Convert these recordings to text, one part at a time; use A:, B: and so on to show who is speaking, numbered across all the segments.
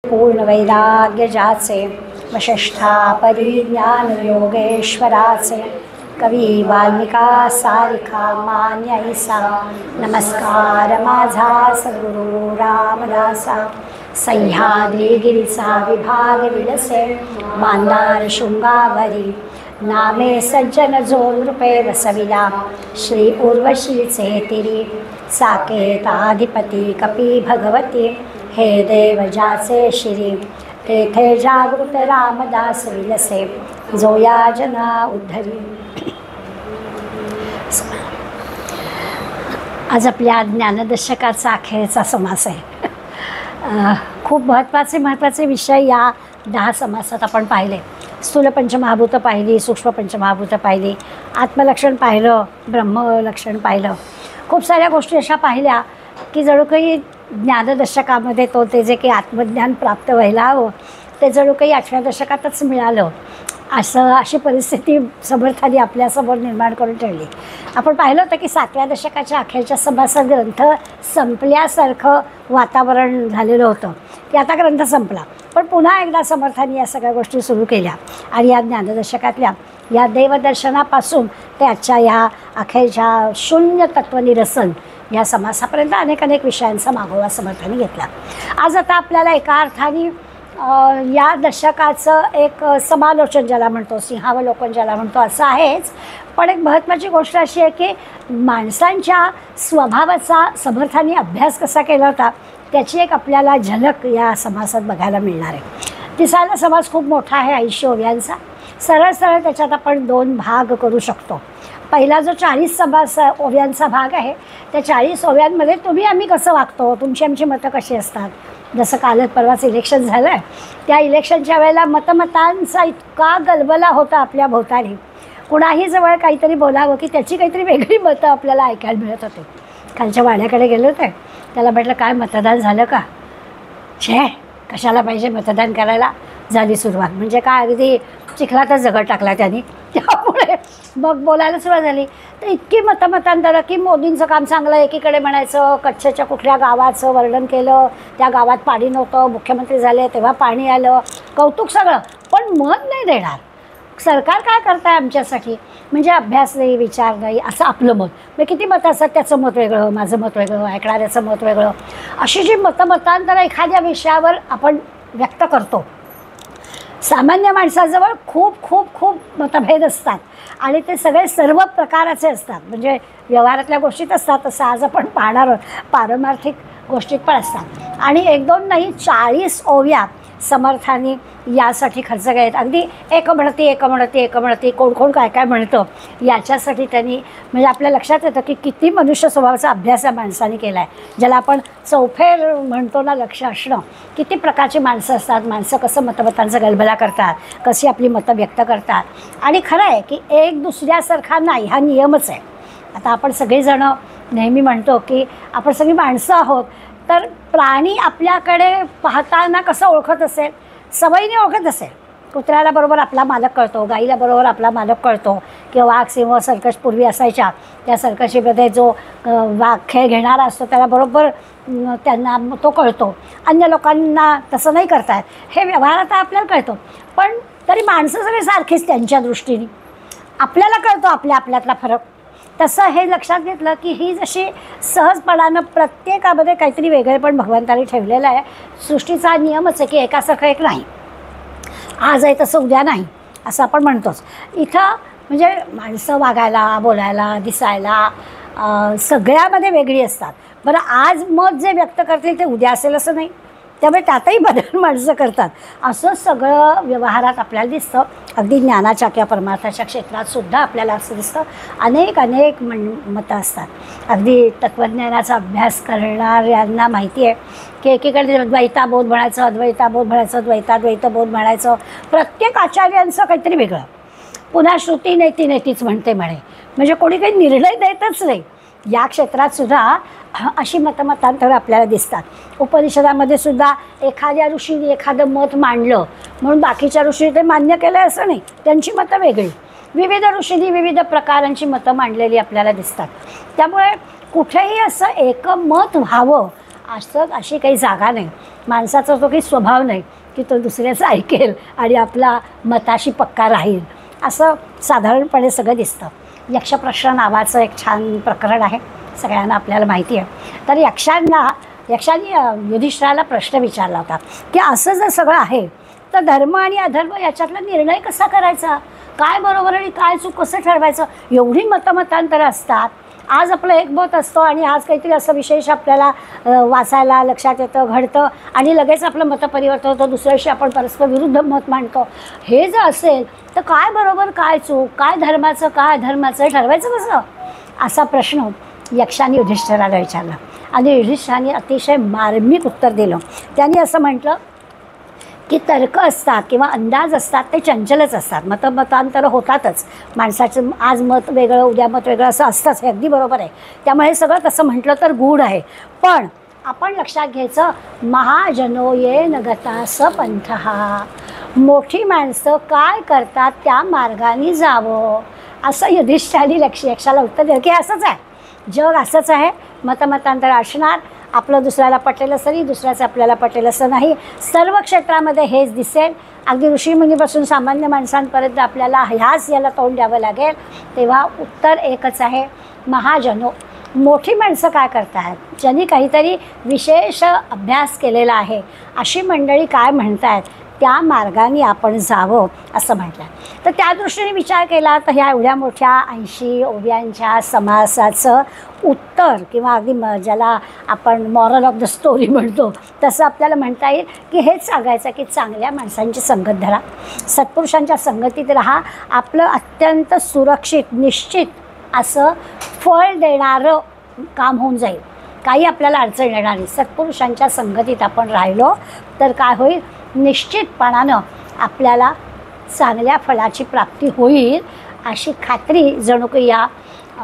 A: पूर्णवैराग्यजाचे वशिष्ठा परिज्ञान योगेश्वराचे कवी वाल्मिका सारिखा मान्य ऐसा नमस्कार माझा सद्गुरु रामदासा सह्याद्रीगिरीचा विभाग विलसे मांदार शृंगावरी नामे सज्जन जो नृपे वसविला श्री उर्वशीचे तिरी साकेताधिपती कपी भगवती हे देव जाचे शिरी तेथे जागृत रामदास विलसे जो या जना उद्धरी. आज आपल्या ज्ञानदशकाचा अखेरचा समास आहे. खूप महत्त्वाचे विषय या 10 समासात आपण पाहिले. स्थूल पंचमहाभूत पाहिली, सूक्ष्म पंचमहाभूत पाहिली, आत्मलक्षण पाहिलं, ब्रह्मलक्षण पाहिलं. खूप साऱ्या गोष्टी अशा पाहिल्या की जणू काही ज्ञानदशकामध्ये ते जे काही आत्मज्ञान प्राप्त व्हायला हवं ते जणू काही 8व्या दशकातच मिळालं अशी परिस्थिती समर्थांनी आपल्यासमोर निर्माण करून ठेवली. आपण पाहिलं होतं की 7व्या दशकाच्या अखेरच्या समासात ग्रंथ संपल्यासारखं वातावरण झालेलं होतं की आता ग्रंथ संपला, पण पुन्हा एकदा समर्थांनी या सगळ्या गोष्टी सुरू केल्या आणि या ज्ञानदशकातल्या या देवदर्शनापासून ते आजच्या या अखेरच्या शून्य तत्वनिरसन या समासापर्यंत अनेक विषयांचा मागोवा समर्थांनी घेतला. आज आता आपल्याला एका अर्थाने या दशकाचं एक समालोचन ज्याला म्हणतो, सिंहावलोकन ज्याला म्हणतो असं आहेच, पण एक महत्त्वाची गोष्ट अशी आहे की माणसांच्या स्वभावाचा समर्थांनी अभ्यास कसा केला होता त्याची एक आपल्याला झलक या समासात बघायला मिळणार आहे. तिसाला समास खूप मोठा आहे, 80 ओव्यांचा. सरळ त्याच्यात आपण 2 भाग करू शकतो. पहिला जो 40 ओव्यांचा भाग आहे त्या 40 ओव्यांमध्ये तुम्ही आम्ही कसं वागतो, तुमची आमची मतं कशी असतात. जसं कालच परवाच इलेक्शन झालं आहे, त्या इलेक्शनच्या वेळेला मतमतांचा इतका गलबला होता आपल्या भोवताली. कुणाही जवळ काहीतरी बोलावं की त्याची काहीतरी वेगळी मतं आपल्याला ऐकायला मिळत होते. खालच्या वाड्याकडे गेले होते, त्याला म्हटलं काय मतदान झालं का. कशाला पाहिजे मतदान करायला. झाली सुरुवात. म्हणजे काय अगदी चिखलातच जगत टाकला त्यांनी. त्यामुळे मग बोलायला सुरुवात झाली. तर इतकी मतांतरं की मोदींचं काम चांगलं, एकीकडे म्हणायचं कच्छच्या कुठल्या गावाचं वर्णन केलं, त्या गावात पाणी नव्हतं, मुख्यमंत्री झाले तेव्हा पाणी आलं, कौतुक सगळं, पण मत नाही देणार. सरकार काय करताय आमच्यासाठी, म्हणजे अभ्यास नाही, विचार नाही, असं आपलं मत. मग किती मतं असतात, त्याचं मत वेगळं, माझं मत वेगळं, ऐकणाऱ्याचं मत वेगळं. अशी जी मतांतरं एखाद्या विषयावर आपण व्यक्त करतो, सामान्य माणसाजवळ खूप मतभेद असतात आणि ते सगळे सर्व प्रकाराचे असतात. म्हणजे व्यवहारातल्या गोष्टीत असतात, तसं आज आपण पाहणार आहोत पारमार्थिक गोष्टीत पण असतात. आणि 1-2 नाही 40 ओव्या समर्थांनी यासाठी खर्च केलेत. अगदी एक म्हणती कोण काय म्हणतं याच्यासाठी त्यांनी, म्हणजे आपल्या लक्षात येतं की किती मनुष्य स्वभावाचा अभ्यास या माणसाने केला आहे. ज्याला आपण चौफेर म्हणतो ना, लक्ष असणं. किती प्रकारची माणसं असतात, माणसं कसं मतमतांचा गलबला करतात, कशी आपली मतं व्यक्त करतात. आणि खरं आहे की एक दुसऱ्यासारखा नाही, हा नियमच आहे. आता आपण सगळेजणं नेहमी म्हणतो की आपण सगळी माणसं आहोत, तर प्राणी आपल्याकडे पाहताना कसं ओळखत असेल, सवयीने ओळखत असेल. कुत्र्याला बरोबर आपला मालक कळतो, गाईला बरोबर आपला मालक कळतो, किंवा वाघ सिंह सर्कस पूर्वी असायच्या त्या सर्कशीमध्ये जो वाघ खेळ घेणारा असतो त्याला बरोबर त्यांना तो कळतो. अन्य लोकांना तसं नाही करतायत, हे व्यवहारात आपल्याला कळतो. पण तरी माणसं सगळी सारखीच त्यांच्या दृष्टीने, आपल्याला कळतो आपल्यातला फरक. तसं हे लक्षात घेतलं की ही जशी सहजपणानं प्रत्येकामध्ये काहीतरी वेगळेपण भगवंताने ठेवलेलं आहे. सृष्टीचा नियमच आहे की एकासारखं एक नाही, आज आहे तसं उद्या नाही, असं आपण म्हणतोच. इथं म्हणजे माणसं वागायला, बोलायला, दिसायला सगळ्यामध्ये वेगळी असतात. बरं, आज मत जे व्यक्त करतील ते उद्या असेल असं नाही, त्यामुळे त्यातही बदल माणसं करतात. असं सगळं व्यवहारात आपल्याला दिसतं. अगदी ज्ञानाच्या किंवा परमार्थाच्या क्षेत्रात सुद्धा आपल्याला असं दिसतं. अनेक मतं असतात. अगदी तत्त्वज्ञानाचा अभ्यास करणाऱ्यांना माहिती आहे की एकीकडे द्वैताबोध म्हणायचं, अद्वैताबोध म्हणायचं, द्वैताद्वैतबोध म्हणायचं. प्रत्येक आचार्यांचं काहीतरी वेगळं. पुन्हा श्रुती नेतीच म्हणते म्हणजे कोणी काही निर्णय देतच नाही. या क्षेत्रात सुद्धा अशी मतमतांतरं आपल्याला दिसतात. उपनिषदामध्ये सुद्धा एखाद्या ऋषीने एखादं मत मांडलं म्हणून बाकीच्या ऋषीने ते मान्य केलं असं नाही, त्यांची मतं वेगळी. विविध ऋषींनी विविध प्रकारांची मतं मांडलेली आपल्याला दिसतात. त्यामुळे कुठेही असं एकमत व्हावं अशी काही जागा नाही. माणसाचा तो काही स्वभाव नाही की तो दुसऱ्याचं ऐकेल आणि आपला मताशी पक्का राहील, असं साधारणपणे सगळं दिसतं. यक्षप्रश्न नावाचं एक छान प्रकरण आहे, सगळ्यांना आपल्याला माहिती आहे. तर यक्षाने युधिष्ठिराला प्रश्न विचारला होता की असं जर सगळं आहे तर धर्म आणि अधर्म याच्यातला निर्णय कसा करायचा, काय बरोबर आणि काय चूक कसं ठरवायचं. एवढी मतमतांतरं असतात. आज आपलं एक मत असतं आणि आज काहीतरी असं विशेष आपल्याला वाचायला लक्षात येतं, घडतं आणि लगेच आपलं मतपरिवर्तन होतं, दुसऱ्या दिवशी आपण परस्पर विरुद्ध मत मांडतो. हे जर असेल तर काय बरोबर काय चूक, काय धर्माचं काय अधर्माचं ठरवायचं कसं, असा प्रश्न यक्षाने युधिष्ठिराला विचारला. आणि युधिष्ठिराने अतिशय मार्मिक उत्तर दिलं. त्यांनी असं म्हटलं की तर्क असतात किंवा अंदाज असतात ते चंचलच असतात, मतमतांतरं होतातच. माणसाचं आज मत वेगळं उद्या मत वेगळं असं असतंच, हे अगदी बरोबर आहे. त्यामुळे हे सगळं तसं म्हटलं तर गूढ आहे. पण आपण लक्षात घ्यायचं, महाजनो ये न गता सपंथहा, मोठी माणसं काय करतात त्या मार्गाने जावं, असं युधिष्ठिराने यक्षाला उत्तर दिलं की असंच आहे, जग असंच आहे, मतमतांतर असणार, आपलं दुसऱ्याला पटेल असं नाही, दुसऱ्याचं आपल्याला पटेल असं नाही, सर्व क्षेत्रामध्ये हेच दिसेल. अगदी ऋषीमुनीपासून सामान्य माणसांपर्यंत आपल्याला याला तोंड द्यावं लागेल. तेव्हा उत्तर एकच आहे, महाजनो, मोठी माणसं काय करतात, ज्यांनी काहीतरी विशेष अभ्यास केलेला आहे अशी मंडळी काय म्हणतात त्या मार्गाने आपण जावं असं म्हटलं. तर त्या दृष्टीने विचार केला तर ह्या एवढ्या मोठ्या 80 ओव्यांच्या समासाचं उत्तर किंवा अगदी ज्याला आपण मॉरल ऑफ द स्टोरी म्हणतो तसं आपल्याला म्हणता येईल की हेच सांगायचं की चांगल्या माणसांची संगत धरा, सत्पुरुषांच्या संगतीत राहा, आपलं अत्यंत सुरक्षित निश्चित असं फळ देणारं काम होऊन जाईल, काही आपल्याला अडचण येणार नाही. सत्पुरुषांच्या संगतीत आपण राहिलो तर काय होईल, निश्चितपणानं आपल्याला चांगल्या फळाची प्राप्ती होईल अशी खात्री जणू काही या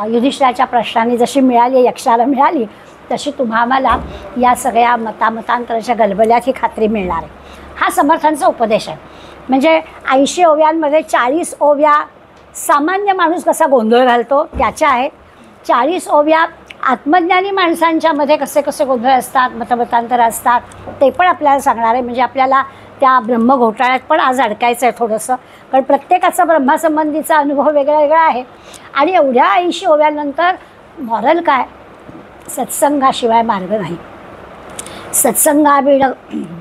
A: युधिष्ठिराच्या प्रश्नाने जशी मिळाली, यक्षाला मिळाली, तशी तुम्हाला या सगळ्या मतांतराच्या गलबल्यात ही खात्री मिळणार आहे. हा समर्थांचा उपदेश आहे. म्हणजे 80 ओव्यांमध्ये 40 ओव्या सामान्य माणूस कसा गोंधळ घालतो त्याच्या आहेत, 40 ओव्या आत्मज्ञानी माणसांच्यामध्ये कसे कसे गोंधळ असतात, मतमतांतरं असतात ते पण आपल्याला सांगणार आहे. म्हणजे आपल्याला त्या ब्रह्मघोटाळ्यात पण आज अडकायचं आहे थोडंसं, कारण प्रत्येकाचा ब्रह्मासंबंधीचा अनुभव वेगळा वेगळा आहे. आणि एवढ्या 80 ओव्यानंतर मॉरल काय, सत्संगाशिवाय मार्ग नाही, सत्संगाबिन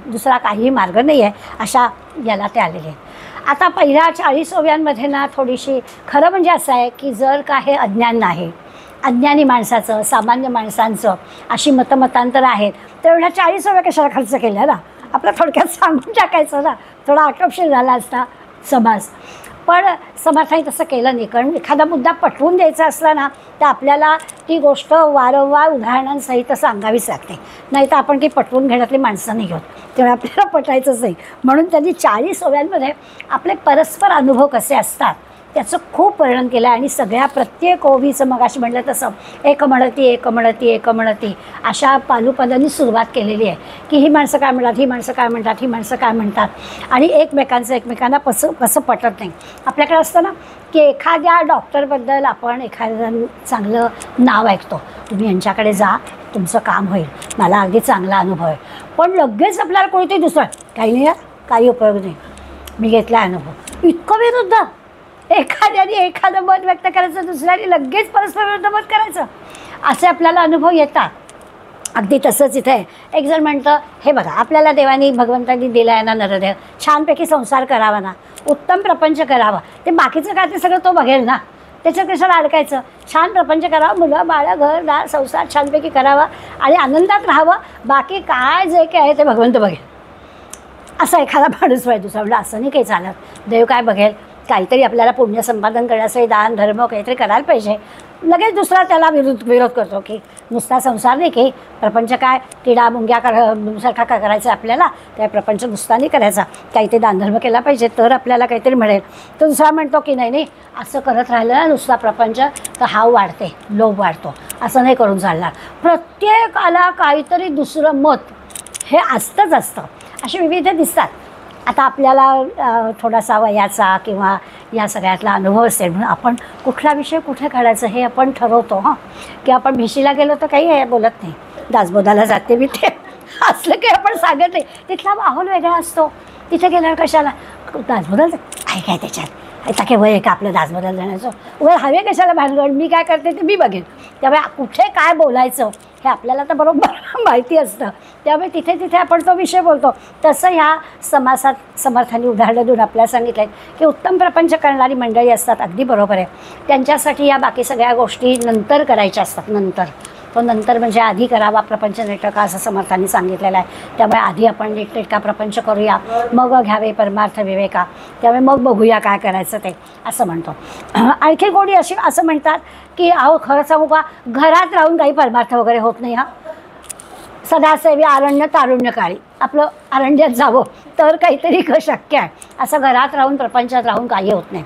A: दुसरा काही मार्ग नाही आहे, अशा याला ते आलेले आहेत. आता पहिल्या 40 ओव्यांमध्ये ना थोडीशी खरं म्हणजे असं आहे की जर का हे अज्ञान नाही, अज्ञानी माणसाचं सामान्य माणसांचं अशी मतमतांतरं आहेत तर एवढ्या 40 ओव्या कशाला खर्च केल्या ना, आपलं थोडक्यात सांगून टाकायचं ना, थोडा आटोपशीर झाला असता समाज. पण समर्थाने तसं केलं नाही, कारण एखादा मुद्दा पटवून द्यायचा असला ना तर आपल्याला ती गोष्ट वारंवार उदाहरणांसहित सांगावीच लागते, नाही तर आपण ती पटवून घेण्यातली माणसं नाही होत, तेव्हा आपल्याला पटायचंच नाही. म्हणून त्यांनी 40 ओव्यांमध्ये आपले परस्पर अनुभव कसे असतात त्याचं खूप वर्णन केलं आहे. आणि सगळ्या प्रत्येक ओवीचं मग अशी म्हटलं तसं एकमणती एकमणती एकमणती अशा पालुपदांनी सुरुवात केलेली आहे की ही माणसं काय म्हणतात, ही माणसं काय म्हणतात, ही माणसं काय म्हणतात, आणि एकमेकांना कसं पटत नाही. आपल्याकडे असतं ना की एखाद्या डॉक्टरबद्दल आपण एखादं चांगलं नाव ऐकतो, तुम्ही यांच्याकडे जा तुमचं काम होईल, मला अगदी चांगला अनुभव आहे, पण लगेच आपल्याला कोणीतरी दुसरं काही नाही, काही उपयोग नाही, मी घेतला अनुभव, इतकं विरुद्ध. एखाद्याने एखादं मत व्यक्त करायचं, दुसऱ्याने लगेच परस्पर विरुद्ध मत करायचं, असे आपल्याला अनुभव येतात. अगदी तसंच इथे एक जण म्हणतं, हे बघा आपल्याला देवानी भगवंतांनी दिला आहे ना नरदेह, छानपैकी संसार करावा ना, उत्तम प्रपंच करावा, ते बाकीचं काय ते सगळं तो बघेल ना, त्याच्यात कशाला अडकायचं, छान प्रपंच करावा, मुलं बाळं घरदार संसार छानपैकी करावा आणि आनंदात राहावं, बाकी काय जे काय आहे ते भगवंत बघेल. असा एखादा माणूस पाहिजे. दुसरा म्हणजे असं नाही काही चालत, देव काय बघेल, काहीतरी आपल्याला पुण्य संपादन करण्यासाठी दान धर्म काहीतरी करायला पाहिजे. लगेच दुसरा त्याला विरोध करतो की नुसता संसार नाही की प्रपंच काय किडा मुंग्या सारखा काय करायचं आपल्याला, त्या प्रपंच नुसता नाही करायचा, काहीतरी दानधर्म केला पाहिजे तर आपल्याला काहीतरी मिळेल. तर दुसरा म्हणतो की नाही नाही असं करत राहिलं ना नुसता प्रपंच तर हाव वाढते, लोभ वाढतो, असं नाही करून चालणार. प्रत्येकाला काहीतरी दुसरं मत हे असतंच असतं, असे विविध दिसतात. आता आपल्याला थोडासा वयाचा किंवा या सगळ्यातला अनुभव असेल म्हणून आपण कुठला विषय कुठे काढायचं हे आपण ठरवतो. की आपण भिशीला गेलो तर काही हे बोलत नाही, दासबोधाला जाते मी ते असलं की आपण सांगत नाही. तिथला माहोल वेगळा असतो. तिथे गेल्यावर कशाला दासबोधाल आहे काय त्याच्यात, आता काय वय आहे का आपलं दासबोधाल जाण्याचं, वर हवे कशाला भानगड, मी काय करते ते मी बघेन. त्यामुळे कुठे काय बोलायचं हे आपल्याला तर बरोबर माहिती असतं. त्यामुळे तिथे तिथे आपण तो विषय बोलतो. तसं ह्या समासात समर्थांनी उदाहरणं देऊन आपल्याला सांगितलं आहे की उत्तम प्रपंच करणारी मंडळी असतात, अगदी बरोबर आहे. त्यांच्यासाठी या बाकी सगळ्या गोष्टी नंतर करायच्या असतात. नंतर तो नंतर म्हणजे आधी करावा प्रपंच नेटका असं समर्थांनी सांगितलेलं आहे. त्यामुळे आधी आपण नीटनेटका प्रपंच करूया, मग घ्यावे परमार्थ विवेका, त्यामुळे मग बघूया काय करायचं ते असं म्हणतो. आणखी कोणी अशी असं म्हणतात की अहो खरं सांगू का, घरात राहून काही परमार्थ वगैरे होत नाही. हा सदासेवी अरण्य तारुण्यकाळी, आपलं अरण्यात जावं तर काहीतरी शक्य आहे. असं घरात राहून प्रपंचात राहून काही होत नाही.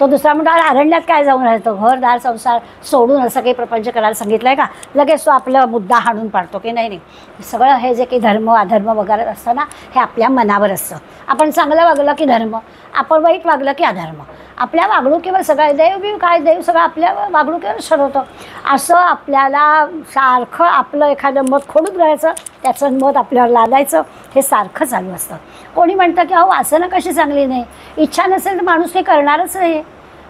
A: तो दुसरा म्हणतो अरे अरण्यात काय जाऊन राहतो, घरदार संसार सोडून असं काही प्रपंच करायला सांगितलं आहे का, लगेच तो आपला मुद्दा हाणून पाडतो की नाही नाही, सगळं हे जे काही धर्म अधर्म वगैरे असतं ना, हे आपल्या मनावर असतं. आपण चांगलं वागलं की धर्म, आपण वाईट वागलं की अधर्म. आपल्या वागणुकीवर सगळं देव बिव काय, देव सगळं आपल्या वागणुकीवर ठरवतं. असं आपल्याला सारखं आपलं एखादं मत खोडून राहायचं, त्याचं मत आपल्यावर लादायचं, हे सारखं चालू असतं. कोणी म्हणतं की अहो वासना कशी चांगली नाही, इच्छा नसेल तर माणूस हे करणारच नाही.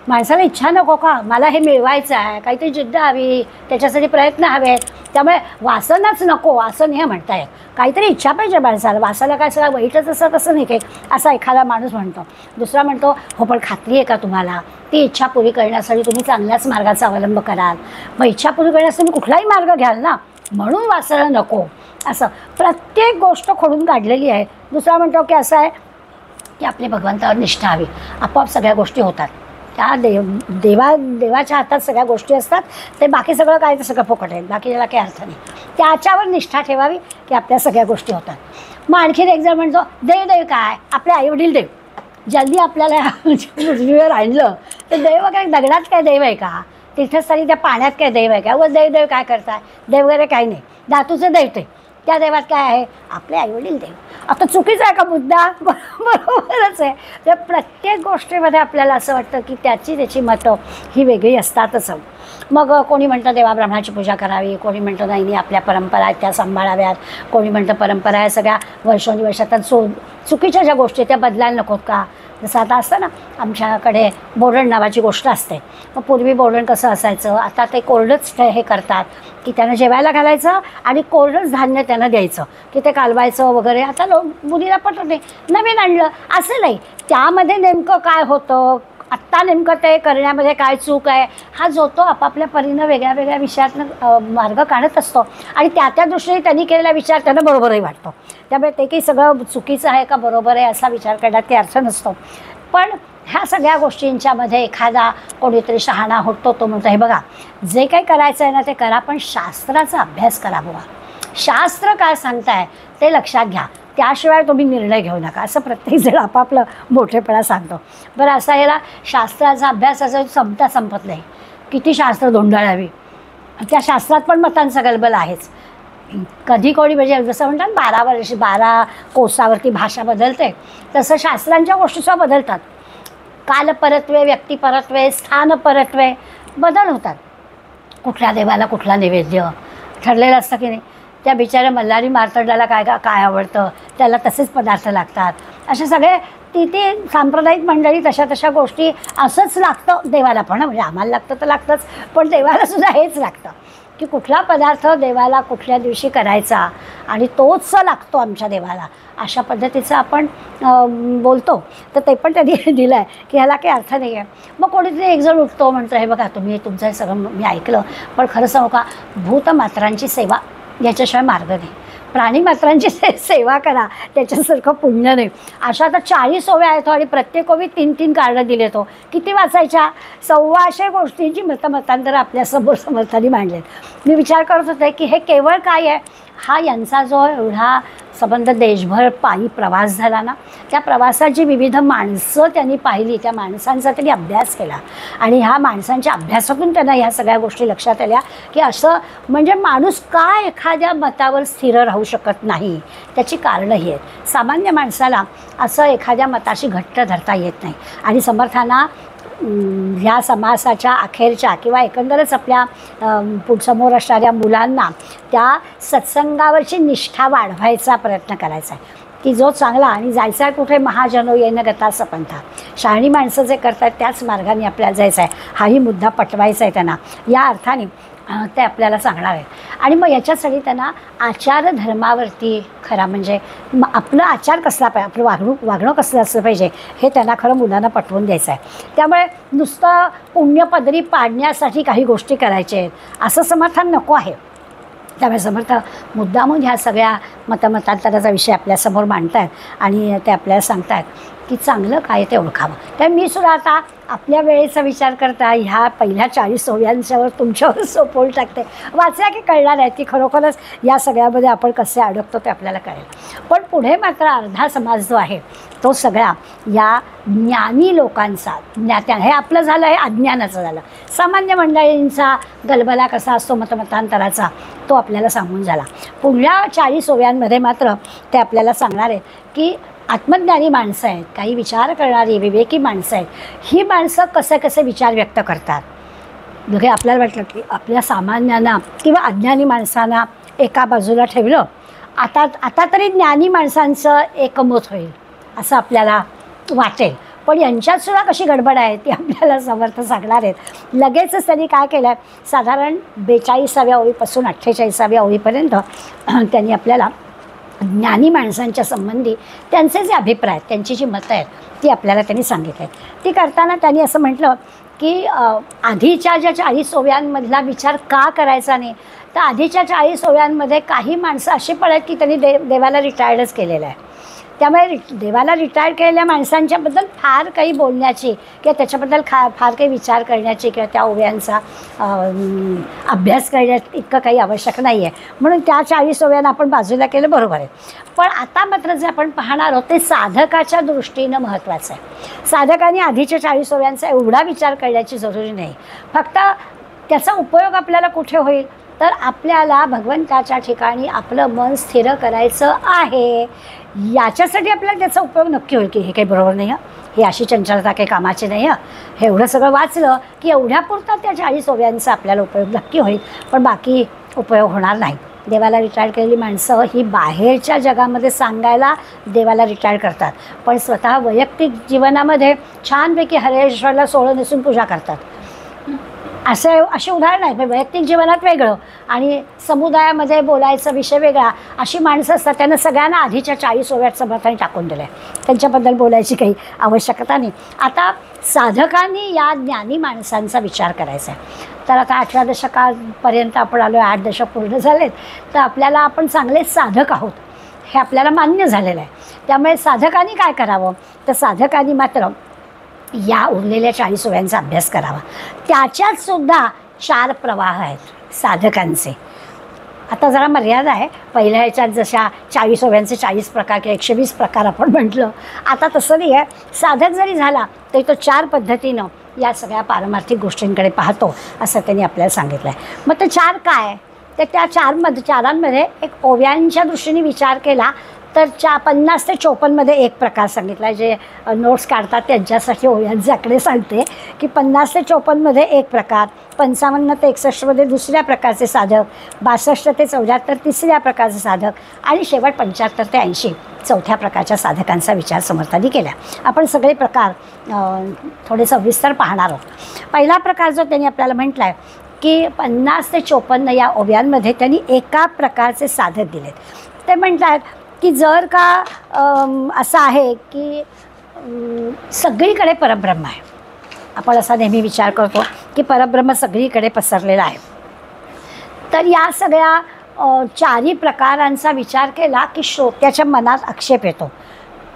A: माणसाला इच्छा नको का, मला हे मिळवायचं आहे, काहीतरी जिद्द हवी, त्याच्यासाठी प्रयत्न हवे आहेत. त्यामुळे वासनाच नको असं नाही म्हणता येत, काहीतरी इच्छा पाहिजे माणसाला. वासाला काय सगळं वाईटच असं तसं नाही काही, असा एखादा माणूस म्हणतो. दुसरा म्हणतो हो पण खात्री आहे का तुम्हाला, ती इच्छा पुरी करण्यासाठी तुम्ही चांगल्याच मार्गाचा अवलंब कराल, मग इच्छा पुरी करण्यासाठी तुम्ही कुठलाही मार्ग घ्याल ना, म्हणून वासना नको. असं प्रत्येक गोष्ट खोडून काढलेली आहे. दुसरा म्हणतो की असं आहे की आपली भगवंतावर निष्ठा हवी, आपोआप सगळ्या गोष्टी होतात. त्या देवाच्या हातात सगळ्या गोष्टी असतात. ते बाकी सगळं काय ते सगळं फुकट आहे, बाकी त्याला काही अर्थ नाही. त्याच्यावर निष्ठा ठेवावी की आपल्या सगळ्या गोष्टी होतात. मग आणखीन एक जण म्हणतो देव देव काय, आपले आईवडील देव. जल्दी आपल्याला पृथ्वीवर आणलं तर देव काय दगडात काय देव आहे का, तीर्थस्थळी त्या पाण्यात काय देव आहे का, व देव देव काय करताय, देव वगैरे काही नाही. धातूचं देव ते, त्या देवात काय आहे, आपले आईवडील देव. आता चुकीचा आहे का मुद्दा, बरोबरच आहे. तर प्रत्येक गोष्टीमध्ये आपल्याला असं वाटतं की त्याची मतं ही वेगळी असतातच. मग कोणी म्हणतं देवा ब्राह्मणाची पूजा करावी, कोणी म्हणतं नाही नाही आपल्या परंपरा आहेत त्या सांभाळाव्यात, कोणी म्हणतं परंपरा आहे सगळ्या वर्षानुवर्षात चुकीच्या ज्या गोष्टी त्या बदलायला नकोत का. जसं आता असतं ना, आमच्याकडे बोरण नावाची गोष्ट असते. मग पूर्वी बोरण कसं असायचं, आता ते कोरडंच हे करतात की त्यांना जेवायला घालायचं आणि कोरडंच धान्य त्यांना द्यायचं की ते कालवायचं वगैरे. आता मुलीला पटत नाही, नवीन आणलं असं नाही. त्यामध्ये नेमकं काय होतं, आत्ता नेमकं ते करण्यामध्ये काय चूक आहे, हा जो तो आपापल्या परीनं वेगळ्या वेगळ्या विषयातनं मार्ग काढत असतो. आणि त्या दृष्टीने त्यांनी केलेला विचार त्यांना बरोबरही वाटतो. त्यामुळे ते काही सगळं चुकीचं आहे का बरोबर आहे असा विचार करण्यात काही अर्थ नसतो. पण ह्या सगळ्या गोष्टींच्यामध्ये एखादा कोणीतरी शहाणा होतो, तो म्हणतो हे बघा जे काही करायचं आहे ना ते करा, पण शास्त्राचा अभ्यास करा बुवा, शास्त्र काय सांगताय ते लक्षात घ्या, त्याशिवाय तुम्ही निर्णय घेऊ नका. असं प्रत्येकजण आपापलं मोठेपणा सांगतो. बरं असा याला शास्त्राचा अभ्यासाचं संपत नाही. किती शास्त्र धोंडाळावी, त्या शास्त्रात पण मतांचा गलबल आहेच. कधी कोणी म्हणजे जसं म्हणतात 12 कोसावरती भाषा बदलते, तसं शास्त्रांच्या गोष्टीसुद्धा बदलतात. कालपरत्वे, व्यक्तिपरत्वे, स्थानपरत्वे बदल होतात. कुठल्या देवाला कुठला नैवेद्य ठरलेलं असतं की नाही. त्या बिचाऱ्या मल्हारी मार्तंडाला काय आवडतं, त्याला तसेच पदार्थ लागतात. असे सगळे तिथे सांप्रदायिक मंडळी तशा गोष्टी असंच लागतं देवाला पण. म्हणजे आम्हाला लागतं तर लागतंच, पण देवालासुद्धा हेच लागतं की कुठला पदार्थ देवाला कुठल्या दिवशी करायचा आणि तोच लागतो आमच्या देवाला, अशा पद्धतीचं आपण बोलतो. तर ते पण त्यांनी दिलं आहे की ह्याला काही अर्थ नाही आहे. मग कोणीतरी एकजण उठतो म्हणतो हे बघा तुम्ही तुमचं हे सगळं मी ऐकलं, पण खरं सांगू का, भूतमात्रांची सेवा याच्याशिवाय मार्ग नाही. प्राणीमात्रांची सेवा करा, त्याच्यासारखं पुण्य नाही. अशा तर 40 ओव्या आहेत आणि प्रत्येक ओवी 3-3 कारणं दिले. तो किती वाचायच्या, 125 गोष्टींची मतांतर आपल्यासमोर समर्थांनी मांडलेत. मी विचार करत होते की हे केवळ काय आहे, हा यांचा जो एवढा संबंध देशभर पायी प्रवास झाला ना, त्या प्रवासाची विविध माणसं त्यांनी पाहिली, त्या माणसांचा त्यांनी अभ्यास केला आणि ह्या माणसांच्या अभ्यासातून त्यांना ह्या सगळ्या गोष्टी लक्षात आल्या की असं म्हणजे माणूस का एखाद्या मतावर स्थिर राहू शकत नाही, त्याची कारणं ही आहेत. सामान्य माणसाला असं एखाद्या मताशी घट्ट धरता येत नाही आणि समर्थांना ह्या समासाच्या अखेरच्या किंवा एकंदरच आपल्या समोर असणाऱ्या मुलांना त्या सत्संगावरची निष्ठा वाढवायचा प्रयत्न करायचा आहे की जो चांगला आणि जायचा आहे कुठे महाजनो येन गता सपंथा. शहाणी माणसं जे करतात त्याच मार्गाने आपल्याला जायचं आहे, हाही मुद्दा पटवायचा आहे त्यांना. या अर्थाने ते आपल्याला सांगणार आहेत. आणि मग याच्यासाठी त्यांना आचार धर्मावरती खरा म्हणजे आपलं आचार कसला पाहिजे, आपलं वागणं कसलं असलं पाहिजे हे त्यांना खरं मुलांना पटवून द्यायचं आहे. त्यामुळे नुसतं पुण्यपदरी पाडण्यासाठी काही गोष्टी करायच्या आहेत असं समर्थन नको आहे. त्यामुळे समर्थ मुद्दामून ह्या सगळ्या मतमतांतराचा विषय आपल्यासमोर मांडत आहेत आणि ते आपल्याला सांगत आहेत की चांगलं काय ते ओळखावं. त्यामुळे मी सुद्धा आता आपल्या वेळेचा विचार करता ह्या पहिल्या 40 ओव्यांच्यावर तुमच्यावर सोपवून टाकते. वाचल्या की कळणार आहे की खरोखरच या सगळ्यामध्ये आपण कसे अडकतो ते आपल्याला कळेल. पण पुढे मात्र अर्धा समाज जो आहे तो सगळा या ज्ञानी लोकांचा हे आपलं झालं, हे अज्ञानाचं झालं. सामान्य मंडळींचा गलबला कसा असतो मतमतांतराचा तो आपल्याला सांगून झाला. पुढल्या 40 ओव्यांमध्ये मात्र ते आपल्याला सांगणार आहेत की आत्मज्ञानी माणसं आहेत, काही विचार करणारी विवेकी माणसं आहेत, ही माणसं कसे कसे विचार व्यक्त करतात. जरी आपल्याला वाटलं की आपल्या सामान्यांना किंवा अज्ञानी माणसांना एका बाजूला ठेवलं, आता तरी ज्ञानी माणसांचं एकमत होईल असं आपल्याला वाटेल. पण यांच्यातसुद्धा कशी गडबड आहे ती आपल्याला समर्थ सांगणार आहेत. लगेचच त्यांनी काय केलं आहे, साधारण 42व्या ओळीपासून 48व्या ओळीपर्यंत त्यांनी आपल्याला ज्ञानी माणसांच्या संबंधी त्यांचे जे अभिप्राय आहेत, त्यांची जी मतं आहेत ती आपल्याला त्यांनी सांगितली आहेत. ती करताना त्यांनी असं म्हटलं की आधीच्या ज्या 40 ओव्यांमधला विचार का करायचा नाही, तर आधीच्या 40 ओव्यांमध्ये काही माणसं अशी पण आहेत की त्यांनी देवाला रिटायर्डच केलेलं आहे. त्यामुळे देवाला रिटायर केलेल्या माणसांच्याबद्दल फार काही बोलण्याची किंवा त्याच्याबद्दल फार काही विचार करण्याची किंवा त्या ओव्यांचा अभ्यास करण्यात इतकं काही आवश्यक नाही आहे. म्हणून त्या 40 ओव्यांना आपण बाजूला केलं बरोबर आहे. पण आता मात्र जे आपण पाहणार आहोत ते साधकाच्या दृष्टीनं महत्त्वाचं आहे. साधकाने आधीच्या 40 ओव्यांचा एवढा विचार करण्याची जरुरी नाही. फक्त त्याचा उपयोग आपल्याला कुठे होईल, तर आपल्याला भगवंताच्या ठिकाणी आपलं मन स्थिर करायचं आहे. याच्यासाठी आपल्याला त्याचा उपयोग नक्की होईल की हे काही बरोबर नाही, हे अशी चंचलता काही कामाची नाही, हे एवढं सगळं वाचलं की एवढ्यापुरता त्या 40 ओव्यांचा आपल्याला उपयोग नक्की होईल, पण बाकी उपयोग होणार नाही. देवाला रिटायर केलेली माणसं ही बाहेरच्या जगामध्ये सांगायला देवाला रिटायर करतात, पण स्वतः वैयक्तिक जीवनामध्ये छानपैकी हरेश्वरला सोळं नेसून पूजा करतात. असे उदाहरण आहेत. वैयक्तिक जीवनात वेगळं आणि समुदायामध्ये बोलायचा विषय वेगळा अशी माणसं असतात. त्यांना सगळ्यांना आधीच्या 40 ओव्यात समर्थाने टाकून दिलं आहे, त्यांच्याबद्दल बोलायची काही आवश्यकता नाही. आता साधकांनी या ज्ञानी माणसांचा विचार करायचा आहे. तर आता 8व्या दशकापर्यंत आपण आलो आहे, 8 दशक पूर्ण झालेत, तर आपल्याला आपण चांगले साधक आहोत हे आपल्याला मान्य झालेलं आहे. त्यामुळे साधकांनी काय करावं, तर साधकांनी मात्र या उरलेल्या 40 ओव्यांचा अभ्यास करावा. त्याच्यात सुद्धा 4 प्रवाह आहेत साधकांचे. आता जरा मर्यादा आहे. पहिल्या ह्याच्यात जशा 40 ओव्यांचे 40 प्रकार किंवा 120 प्रकार आपण म्हटलं, आता तसं नाही आहे. साधक जरी झाला तरी तो 4 पद्धतीनं या सगळ्या पारमार्थिक गोष्टींकडे पाहतो असं त्यांनी आपल्याला सांगितलं आहे. मग ते 4 काय, तर त्या 4मध्ये एक ओव्यांच्या दृष्टीने विचार केला तर 50 ते 54मध्ये एक प्रकार सांगितला आहे. जे नोट्स काढतात त्यांच्यासाठी ओव्यांचे आकडे सांगते की 50 ते 54मध्ये एक प्रकार, 55 ते 61मध्ये दुसऱ्या प्रकारचे साधक, 62 ते 74 तिसऱ्या प्रकारचे साधक आणि शेवट 75 ते 80 चौथ्या प्रकारच्या साधकांचा विचार समर्थांनी केला. आपण सगळे प्रकार थोडे सविस्तर पाहणार आहोत. पहिला प्रकार जो त्यांनी आपल्याला म्हटला आहे की 50 ते 54 या ओव्यांमध्ये त्यांनी एका प्रकारचे साधक दिलेत. ते म्हणतात की जर का असं आहे की सगळीकडे परब्रह्म आहे, आपण असा नेहमी विचार करतो की परब्रह्म सगळीकडे पसरलेला आहे, तर या सगळ्या 4ही प्रकारांचा विचार केला की श्रोत्याच्या मनात आक्षेप येतो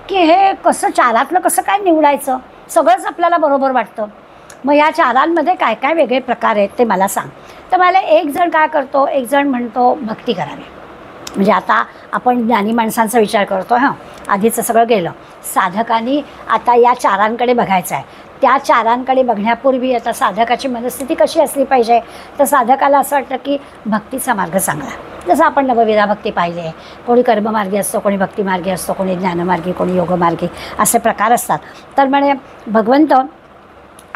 A: की हे कसं 4तलं कसं काय निवडायचं, सगळंच आपल्याला बरोबर वाटतं, मग या 4मध्ये काय काय वेगळे प्रकार आहेत ते मला सांग. तर मला एक जण काय करतो, एक जण म्हणतो भक्ती करावी. म्हणजे आता आपण ज्ञानी माणसांचा विचार करतो, आधीचं सगळं गेलं. साधकांनी आता या 4कडे बघायचं आहे. त्या 4कडे बघण्यापूर्वी आता साधकाची मनस्थिती कशी असली पाहिजे, तर साधकाला असं वाटतं की भक्तीचा मार्ग चांगला. जसं आपण नवविधा भक्ती पाहिली आहे, कोणी कर्ममार्गी असतो, कोणी भक्तिमार्गी असतो, कोणी ज्ञानमार्गी, कोणी योगमार्गी असे प्रकार असतात. तर म्हणे भगवंत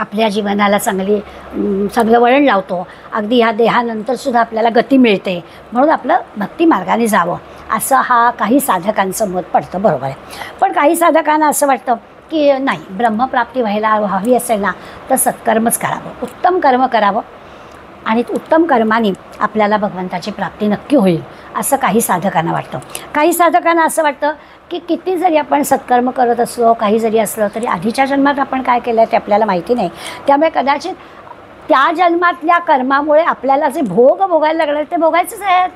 A: आपल्या जीवनाला चांगलं वळण लावतो. अगदी ह्या देहानंतरसुद्धा आपल्याला गती मिळते. म्हणून आपलं भक्ती मार्गाने जावं असं हा काही साधकांचं मत पडतं. बरोबर आहे. पण काही साधकांना असं वाटतं की नाही, ब्रह्मप्राप्ती हवी असेल ना तर सत्कर्मच करावं, उत्तम कर्म करावं आणि उत्तम कर्माने आपल्याला भगवंताची प्राप्ती नक्की होईल असं काही साधकांना वाटतं. काही साधकांना असं वाटतं की किती जरी आपण सत्कर्म करत असलो, काही जरी असलं तरी आधीच्या जन्मात आपण काय केलं आहे ते आपल्याला माहिती नाही. त्यामुळे कदाचित त्या जन्मातल्या कर्मामुळे आपल्याला जे भोगायला लागले ते भोगायचेच आहेत,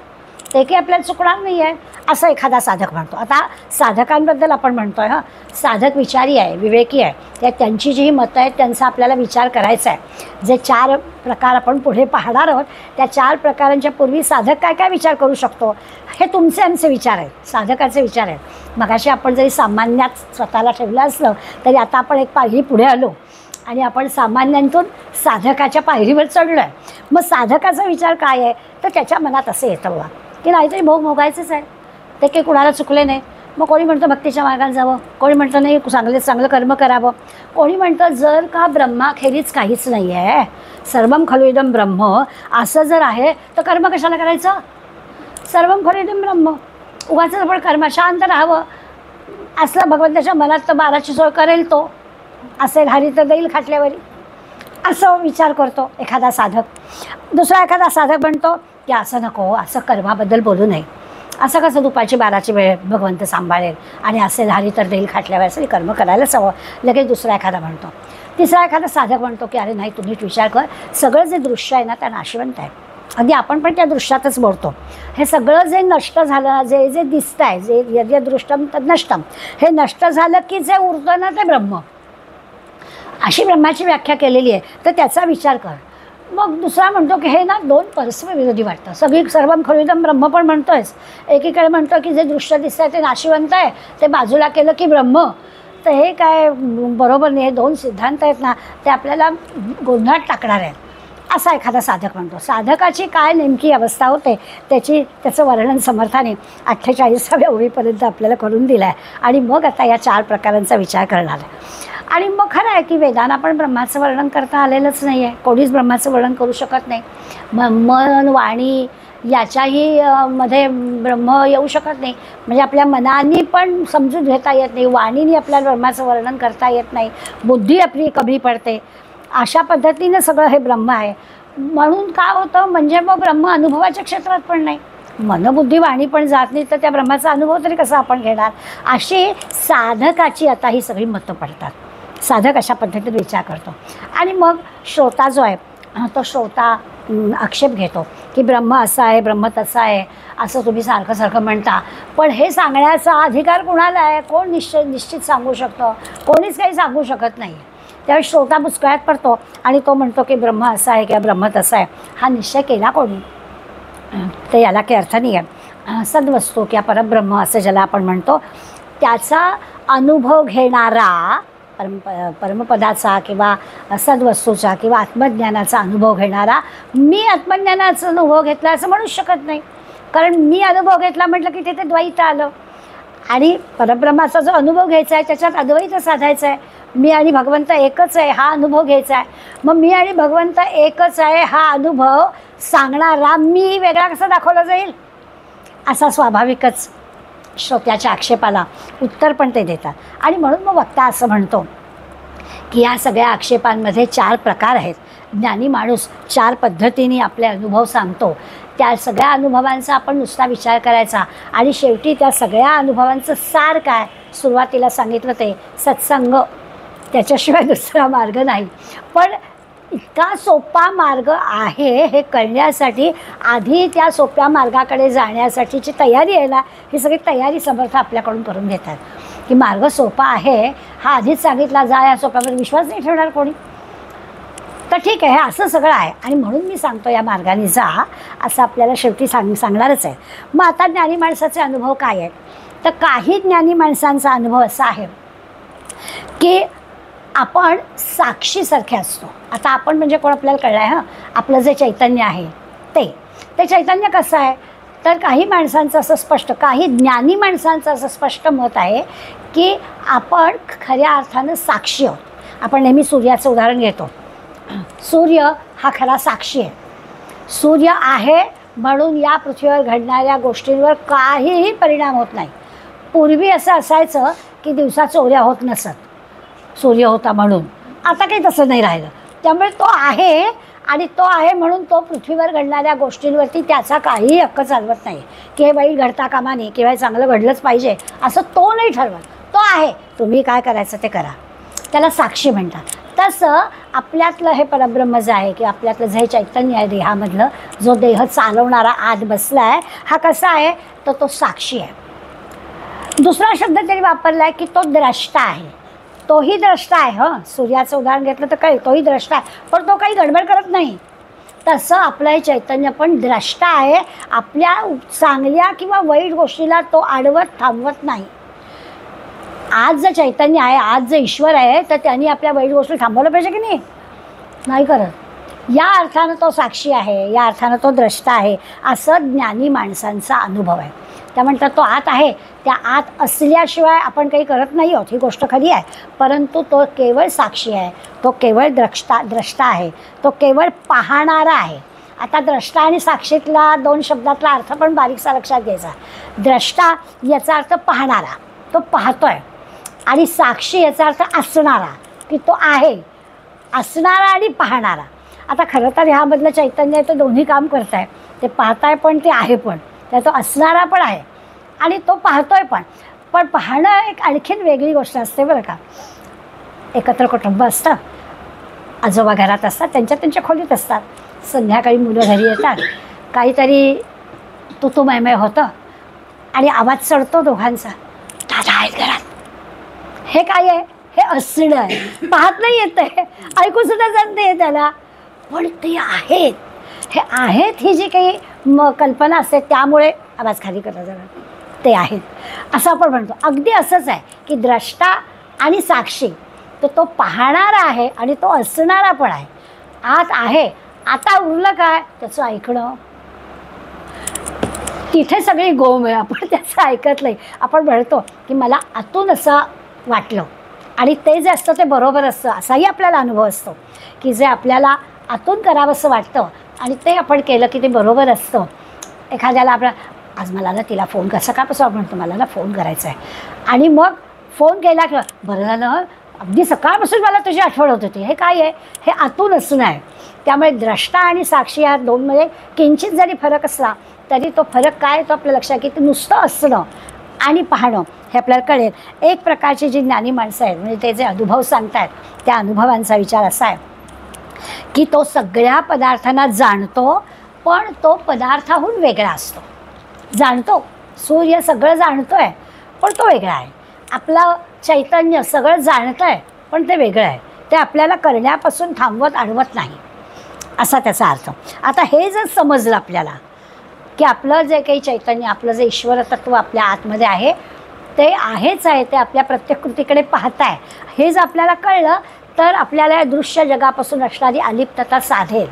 A: ते काही आपल्याला चुकणार नाही आहे असं एखादा साधक म्हणतो. आता साधकांबद्दल आपण म्हणतो आहे, साधक विचारी आहे, विवेकी आहे. त्यांची जी मतं आहेत त्यांचा आपल्याला विचार करायचा आहे. जे 4 प्रकार आपण पुढे पाहणार आहोत त्या 4 प्रकारांच्या पूर्वी साधक काय काय विचार करू शकतो हे तुमचे आमचे विचार आहेत, साधकाचे विचार आहेत. मगाशी आपण जरी सामान्यात स्वतःला ठेवलं असलं तरी आता आपण एक पायरी पुढे आलो आणि आपण सामान्यांतून साधकाच्या पायरीवर चढलो आहे. मग साधकाचा विचार काय आहे तर त्याच्या मनात असं येतं बघा की नाहीतरी भोगायचंच आहे, ते काही कुणाला चुकले नाही. मग कोणी म्हणतं भक्तीच्या मार्गाने जावं, कोणी म्हणतं नाही चांगलं कर्म करावं, कोणी म्हणतं जर का ब्रह्माखेरीच काहीच नाही आहे, सर्वम खलु इदं ब्रह्म असं जर आहे तर कर्म कशाला करायचं, सर्वम खलु इदं ब्रह्म, उगाच आपण कर्म शांत राहावं असलं भगवंताच्या मनात तर 12ची सोय करेल तो, असेल हरी तर देईल खाटल्यावरी असं विचार करतो एखादा साधक. दुसरा एखादा साधक म्हणतो की असं नको, असं कर्माबद्दल बोलू नये, असं कसं दुपारची 12ची वेळ भगवंत सांभाळेल आणि असेल हरी तर देईल खाटल्यावर असेल कर्म करायलाच हवं. लगेच दुसरा एखादा म्हणतो. तिसरा एखादा साधक म्हणतो की अरे नाही, तू नीट विचार कर, सगळं जे दृश्य आहे ना त्या नाशवंत आहे. अगदी आपण पण त्या दृश्यातच बोलतो. हे सगळं जे नष्ट झालं, जे दिसतं आहे, जे यद्यदृष्टम तद नष्टम, हे नष्ट झालं की जे उरतं ना ते ब्रह्म, अशी ब्रह्माची व्याख्या केलेली आहे. तर त्याचा विचार कर. मग दुसरा म्हणतो की हे ना 2 परस्पर विरोधी वाटतं. सर्वम खलु इदं ब्रह्म पण म्हणतोयच, एकीकडे म्हणतो की जे दृश्य दिसतं आहे ते नाशिवंत आहे, ते बाजूला केलं की ब्रह्म. तर हे काय बरोबर नाही. हे 2 सिद्धांत आहेत ना ते आपल्याला गोंधळात टाकणार आहेत असा एखादा साधक म्हणतो. साधकाची काय नेमकी अवस्था होते त्याचं वर्णन समर्थाने 48व्या ओळीपर्यंत आपल्याला करून दिलं आहे. आणि मग आता या 4 प्रकारांचा विचार करणार आहे. आणि मग खरं आहे की वेदांना पण ब्रह्माचं वर्णन करता आलेलंच नाही आहे, कोणीच ब्रह्माचं वर्णन करू शकत नाही. मन वाणी याच्याही मध्ये ब्रह्म येऊ शकत नाही. म्हणजे आपल्या मनाने पण समजून घेता येत नाही, वाणीने आपल्याला ब्रह्माचं वर्णन करता येत नाही, बुद्धी आपली कमी पडते. अशा पद्धतीनं सगळं हे ब्रह्म आहे. म्हणून काय होतं म्हणजे मग ब्रह्म अनुभवाच्या क्षेत्रात पण नाही, मनबुद्धी वाणी पण जात नाही, तर त्या ब्रह्माचा अनुभव तरी कसा आपण घेणार. अशी साधकाची आता ही सगळी मतं पडतात. साधक अशा पद्धतीने विचार करतो. आणि मग श्रोता जो आहे तो श्रोता आक्षेप घेतो की ब्रह्म असं आहे, ब्रह्म तसं आहे, असं तुम्ही सारखं म्हणता. पण हे सांगण्याचा अधिकार कुणाला आहे, कोण निश्चित सांगू शकतं, कोणीच काही सांगू शकत नाही. त्यावेळी श्रोता बुचकळ्यात पडतो आणि तो म्हणतो की ब्रह्म असं आहे किंवा ब्रह्म तसं आहे. हा निश्चय केला कोणी, तर याला काही अर्थ नाही आहे. सद्वस्तू किंवा परब्रह्म असं ज्याला आपण म्हणतो त्याचा अनुभव घेणारा, परमपदाचा किंवा सद्वस्तूचा किंवा आत्मज्ञानाचा अनुभव घेणारा, मी आत्मज्ञानाचा अनुभव घेतला असं म्हणूच शकत नाही. कारण मी अनुभव घेतला म्हटलं की तिथे द्वैत आलं. आणि परब्रह्माचा जो अनुभव घ्यायचा आहे त्याच्यात अद्वैत साधायचं आहे. मी आणि भगवंत एकच आहे हा अनुभव घ्यायचा आहे. मग मी आणि भगवंत एकच आहे हा अनुभव सांगणारा मी वेगळा कसा दाखवला जाईल, असा स्वाभाविकच श्रोत्याच्या आक्षेपाला उत्तर पण ते देतात. आणि म्हणून मग वक्ता असं म्हणतो की या सगळ्या आक्षेपांमध्ये 4 प्रकार आहेत. ज्ञानी माणूस 4 पद्धतीने आपले अनुभव सांगतो. त्या सगळ्या अनुभवांचा आपण नुसता विचार करायचा आणि शेवटी त्या सगळ्या अनुभवांचं सार काय, सुरुवातीला सांगितलं ते सत्संग, त्याच्याशिवाय दुसरा मार्ग नाही. पण इतका सोपा मार्ग आहे हे कळण्यासाठी आधी त्या सोप्या मार्गाकडे जाण्यासाठीची तयारी आहे ना, ही सगळी तयारी समर्थ आपल्याकडून करून घेतात. की मार्ग सोपा आहे हा आधीच सांगितला, जा या सोप्यावर विश्वास नाही ठेवणार कोणी. तर ठीक आहे, हे असं सगळं आहे आणि म्हणून मी सांगतो या मार्गाने जा असं आपल्याला शेवटी सांगणारच आहे. मग आता ज्ञानी माणसाचे अनुभव काय आहेत, तर काही ज्ञानी माणसांचा अनुभव असा आहे की आपण साक्षीसारखे असतो. आता आपण म्हणजे कोण आपल्याला कळलं आहे, आपलं जे चैतन्य आहे ते चैतन्य कसं आहे, तर काही माणसांचं असं स्पष्ट, काही ज्ञानी माणसांचं असं स्पष्ट मत आहे की आपण खऱ्या अर्थानं साक्षी आहोत. आपण नेहमी सूर्याचं उदाहरण घेतो. सूर्य हा खरा साक्षी आहे. सूर्य आहे म्हणून या पृथ्वीवर घडणाऱ्या गोष्टींवर काहीही परिणाम होत नाही. पूर्वी असं असायचं की दिवसा चोऱ्या होत नसत सूर्य होता म्हणून. आता काही तसं नाही राहिलं. त्यामुळे तो आहे आणि तो आहे म्हणून तो पृथ्वीवर घडणाऱ्या गोष्टींवरती त्याचा काहीही हक्क चालवत नाही की हे वाईट घडता कामा नये किंवा हे चांगलं घडलंच पाहिजे असं तो नाही ठरवत. तो आहे, तुम्ही काय करायचं ते करा. त्याला साक्षी म्हणतात. तसं आपल्यातलं हे परब्रह्म जे आहे की आपल्यातलं जे चैतन्य आहे देहामधलं, जो देह चालवणारा आत बसला आहे, हा कसा आहे तर तो साक्षी आहे. दुसरा शब्द तरी वापरला आहे की तो द्रष्टा आहे. तोही द्रष्टा आहे. हं, सूर्याचं उदाहरण घेतलं तर काय, तोही द्रष्टा आहे, पण तो काही गडबड करत नाही. तसं आपलं हे चैतन्य पण द्रष्टा आहे. आपल्या चांगल्या किंवा वाईट गोष्टीला तो आडवत थांबवत नाही. आज जर चैतन्य आहे, आज जर ईश्वर आहे, तर त्यांनी आपल्या वाईट गोष्टी थांबवलं पाहिजे की नाही? नाही करत. या अर्थानं तो साक्षी आहे, या अर्थानं तो द्रष्टा आहे, असं ज्ञानी माणसांचा अनुभव आहे. त्या म्हणतात तो आत आहे. त्या आत असल्याशिवाय आपण काही करत नाही आहोत, ही गोष्ट खरी आहे. परंतु तो केवळ साक्षी आहे, तो केवळ द्रष्टा आहे, तो केवळ पाहणारा आहे. आता द्रष्टा आणि साक्षीतला दोन शब्दातला अर्थ पण बारीकसा लक्षात घ्यायचा. द्रष्टा याचा अर्थ पाहणारा, तो पाहतोय. आणि साक्षी याचा अर्थ असणारा, की तो आहे. असणारा आणि पाहणारा. आता खरं तर ह्यामधलं चैतन्य आहे तो दोन्ही काम करत आहे. ते पाहताय पण ते आहे पण, त्या तो असणारा पण आहे आणि तो पाहतोय पण. पण पाहणं एक आणखीन वेगळी गोष्ट असते बरं का. एकत्र कुटुंब असतं, आजोबा घरात असतात, त्यांच्या खोलीत असतात. संध्याकाळी मुलं घरी येतात, काहीतरी तू मैमय होतं आणि आवाज चढतो दोघांचा, दादा आहेत घरात. हे काय आहे? हे असणं आहे. पाहत नाही येत आहे, ऐकूसुद्धा जात नाही त्याला, पण ते आहेत. हे आहेत ही जी काही कल्पना असते त्यामुळे आवाज खाली करला जाणार, ते आहेत असं आपण म्हणतो. अगदी असंच आहे की द्रष्टा आणि साक्षी, तर तो पाहणारा आहे आणि तो असणारा पण आहे. आत आहे. आता उरलं काय? त्याचं ऐकणं. तिथे सगळी गोम आहे, आपण त्याचं ऐकत नाही. आपण म्हणतो की मला आतून असं वाटलं आणि ते जे असतं ते बरोबर असतं, असाही आपल्याला अनुभव असतो की जे आपल्याला आतून करावंसं वाटतं आणि ते आपण केलं की ते बरोबर असतं. एखाद्याला आपला आज मला ना तिला फोन कर, सकाळपासून आपण म्हणतो मला ना फोन करायचा आहे, आणि मग फोन केला की बरं झालं, अगदी सकाळपासून मला तुझी आठवण होत होती. हे काय आहे? हे आतून असणं आहे. त्यामुळे द्रष्टा आणि साक्षी या दोनमध्ये किंचित जरी फरक असला तरी तो फरक काय तो आपल्या लक्षात की ते नुसतं असणं आणि पाहणं हे आपल्याला कळेल. एक प्रकारची जी ज्ञानी माणसं आहेत म्हणजे ते जे अनुभव सांगतात त्या अनुभवांचा विचार असा आहे की तो सगळ्या पदार्थांना जाणतो, पण तो पदार्थाहून वेगळा असतो. जाणतो, सूर्य सगळं जाणतो आहे पण तो वेगळा आहे. आपलं चैतन्य सगळं जाणतं आहे पण ते वेगळं आहे. ते आपल्याला करण्यापासून थांबवत अडवत नाही, असा त्याचा अर्थ. आता हे जर समजलं आपल्याला की आपलं जे काही चैतन्य, आपलं जे ईश्वर तत्व आपल्या आतमध्ये आहे ते आहेच आहे, ते आपल्या प्रत्येक कृतीकडे पाहत आहे, हे जर आपल्याला कळलं तर आपल्याला या दृश्य जगापासून असणारी अलिप्तता साधेल.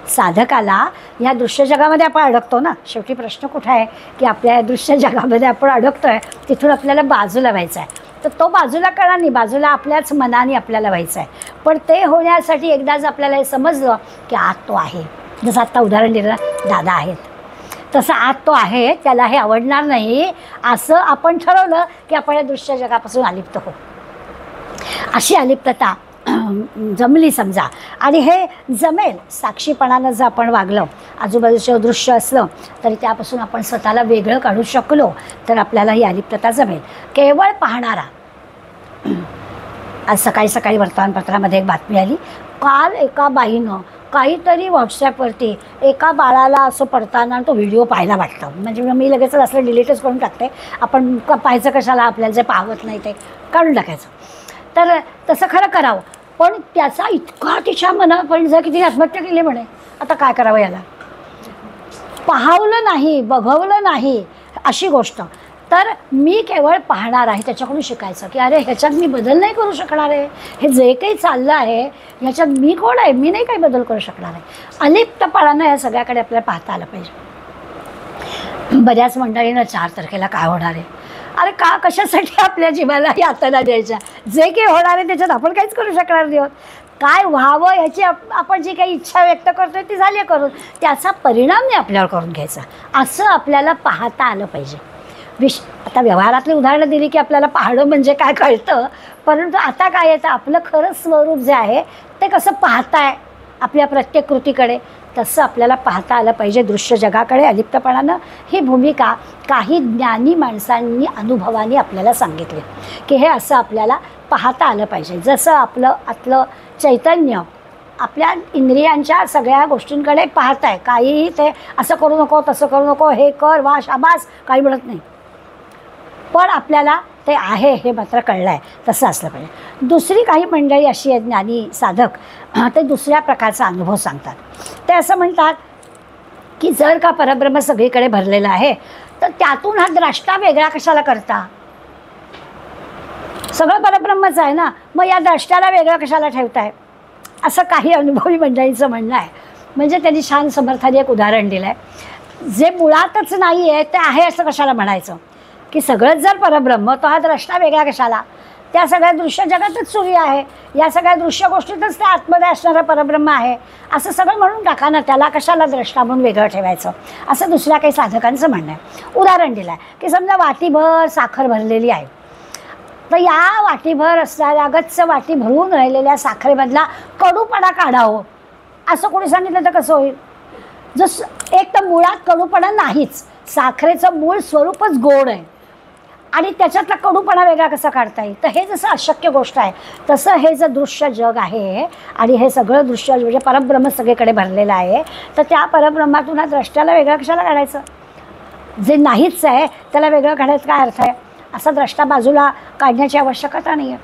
A: साधकाला या दृश्य जगामध्ये आपण अडकतो ना, शेवटी प्रश्न कुठे आहे की आपल्या या दृश्य जगामध्ये आपण अडकतो आहे, तिथून आपल्याला बाजूला व्हायचं आहे. तर तो बाजूला कळा नाही, बाजूला आपल्याच मनाने आपल्याला व्हायचं आहे. पण ते होण्यासाठी एकदा जर आपल्याला हे समजलं की आत तो आहे, जसं आत्ता उदाहरण दिलं दादा आहेत, तसं आत तो आहे, त्याला हे आवडणार नाही असं आपण ठरवलं की आपण या दृश्य जगापासून अलिप्त हो. अशी अलिप्तता जमली समजा, आणि हे जमेल साक्षीपणानं जर आपण वागलं, आजूबाजूचं दृश्य असलं तरी त्यापासून आपण स्वतःला वेगळं काढू शकलो तर आपल्याला ही अलिप्तता जमेल. केवळ पाहणारा. आज सकाळी वर्तमानपत्रामध्ये एक बातमी आली, काल एका बाईनं काहीतरी व्हॉट्सॲपवरती एका बाळाला असं पडताना तो व्हिडिओ पाहायला वाटतं. म्हणजे मी लगेच असलं डिलीटच करून टाकते, आपण पाहायचं कशाला, आपल्याला जे पाहत नाही ते काढून टाकायचं. तर तसं खरं करावं, पण त्याचा इतका तिच्या मनात पण जर किती आत्महत्या केली म्हणे, आता काय करावं याला. पाहवलं नाही, बघवलं नाही अशी गोष्ट. तर मी केवळ पाहणार आहे, त्याच्याकडून शिकायचं की अरे ह्याच्यात मी बदल नाही करू शकणार आहे, हे जे काही चाललं आहे ह्याच्यात मी कोण आहे, मी नाही काही बदल करू शकणार आहे. अलिप्तपणानं या सगळ्याकडे आपल्याला पाहता आलं पाहिजे. बऱ्याच मंडळीनं 4 तारखेला काय होणार आहे, अरे का कशासाठी आपल्या जीवाला यातना द्यायच्या? जे काही होणार आहे त्याच्यात आपण काहीच करू शकणार नाही आहोत. काय व्हावं याची आपण जी काही इच्छा व्यक्त करतोय ती झाली करून, त्याचा परिणाम नाही आपल्यावर करून घ्यायचा, असं आपल्याला पाहता आलं पाहिजे. आता व्यवहारातली उदाहरणं दिली की आपल्याला पाहणं म्हणजे काय कळतं, परंतु आता काय येतं, आपलं खरं स्वरूप जे आहे ते कसं पाहताय आपल्या प्रत्येक कृतीकडे, तसं आपल्याला पाहता आलं पाहिजे. दृश्य जगाकडे अलिप्तपणानं ही भूमिका काही ज्ञानी माणसांनी अनुभवाने आपल्याला सांगितली की हे असं आपल्याला पाहता आलं पाहिजे. जसं आपलं आतलं चैतन्य आपल्या इंद्रियांच्या सगळ्या गोष्टींकडे पाहत आहे, काहीही ते असं करू नको तसं करू नको, हे कर वा शाबास काही म्हणत नाही, पण आपल्याला ते आहे हे मात्र कळलं आहे, तसं असलं पाहिजे. दुसरी काही मंडळी अशी आहे ज्ञानी साधक, ते दुसऱ्या प्रकारचा अनुभव सांगतात. ते असं म्हणतात की जर का परब्रह्म सगळीकडे भरलेलं आहे तर त्यातून हा द्रष्टा वेगळा कशाला करता? सगळं परब्रह्मच आहे ना, मग या द्रष्ट्याला वेगळं कशाला ठेवताय? असं काही अनुभवी मंडळींचं म्हणणं आहे. म्हणजे त्यांनी छान समर्थाने एक उदाहरण दिलं आहे, जे मुळातच नाही आहे ते आहे असं कशाला म्हणायचं, की सगळंच जर परब्रह्म तो हा द्रष्टा वेगळा कशाला? त्या सगळ्या दृश्य जगातच सूर्य आहे, या सगळ्या दृश्य गोष्टीतच त्या आतमध्ये असणारा परब्रह्म आहे, असं सगळं म्हणून टाका ना, त्याला कशाला द्रष्टा म्हणून वेगळं ठेवायचं, असं दुसऱ्या काही साधकांचं म्हणणं आहे. उदाहरण दिलं आहे की समजा वाटीभर साखर भरलेली आहे, तर या वाटीभर असणाऱ्या गच्च वाटी भरून राहिलेल्या साखरेमधला कडूपणा काढावं असं कोणी सांगितलं तर कसं होईल? जसं एक तर मुळात कडूपणा नाहीच, साखरेचं मूळ स्वरूपच गोड आहे आणि त्याच्यातला कडूपणा वेगळा कसा काढता येईल? तर हे जसं अशक्य गोष्ट आहे, तसं हे जर दृश्य जग आहे आणि हे सगळं दृश्य म्हणजे परब्रह्म सगळीकडे भरलेलं आहे, तर त्या परब्रह्मातून द्रष्ट्याला वेगळं कशाला काढायचं? जे नाहीच आहे त्याला वेगळं काढायचं काय अर्थ आहे? असा द्रष्टा बाजूला काढण्याची आवश्यकता नाही आहे,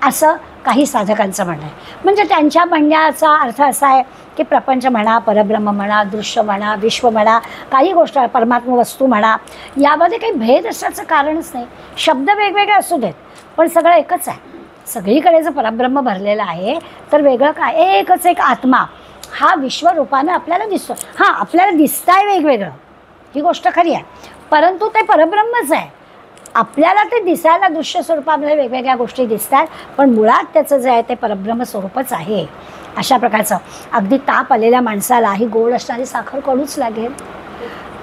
A: असं काही साधकांचं म्हणणं आहे. म्हणजे त्यांच्या म्हणण्याचा अर्थ असा आहे की प्रपंच म्हणा, परब्रह्म म्हणा, दृश्य म्हणा, विश्व म्हणा, काही गोष्ट परमात्मा वस्तू म्हणा, यामध्ये काही भेद असण्याचं कारणच नाही. शब्द वेगवेगळे असू देत पण सगळं एकच आहे. सगळीकडे जर परब्रह्म भरलेलं आहे तर वेगळं काय? एकच एक आत्मा हा विश्वरूपानं आपल्याला दिसतो. हां, आपल्याला दिसताय वेगवेगळं, ही गोष्ट खरी आहे, परंतु ते परब्रह्मच आहे. आपल्याला ते दिसायला दृश्य स्वरूपामध्ये वेगवेगळ्या गोष्टी दिसतात, पण मुळात त्याचं जे आहे ते परब्रह्म स्वरूपच आहे. अशा प्रकारचं अगदी ताप आलेल्या माणसाला ही गोड असणारी साखर कडूच लागेल,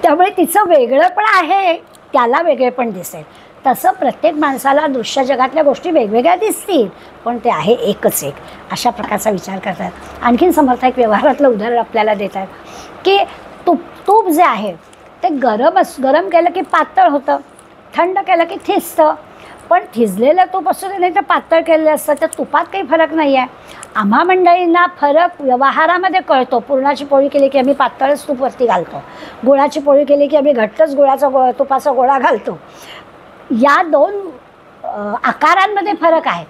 A: त्यामुळे तिचं वेगळं पण आहे, त्याला वेगळे पण दिसेल. तसं प्रत्येक माणसाला दृश्य जगातल्या गोष्टी वेगवेगळ्या दिसतील, पण ते आहे एकच एक. अशा प्रकारचा विचार करतात. आणखीन समर्थ एक व्यवहारातलं उदाहरण आपल्याला देतात की तूप जे आहे ते गरम केलं की पातळ होतं, थंड केलं की थिजतं. पण थिजलेलं तूप असू दे नाही तर पातळ केलेलं असतं, त्या तुपात काही फरक नाही आहे. आम्हा मंडळींना फरक व्यवहारामध्ये कळतो. पुरणाची पोळी केली की आम्ही पातळच तूप वरती घालतो, गुळाची पोळी केली की आम्ही घट्टच तुपाचा गोळा घालतो. या दोन आकारांमध्ये फरक आहे,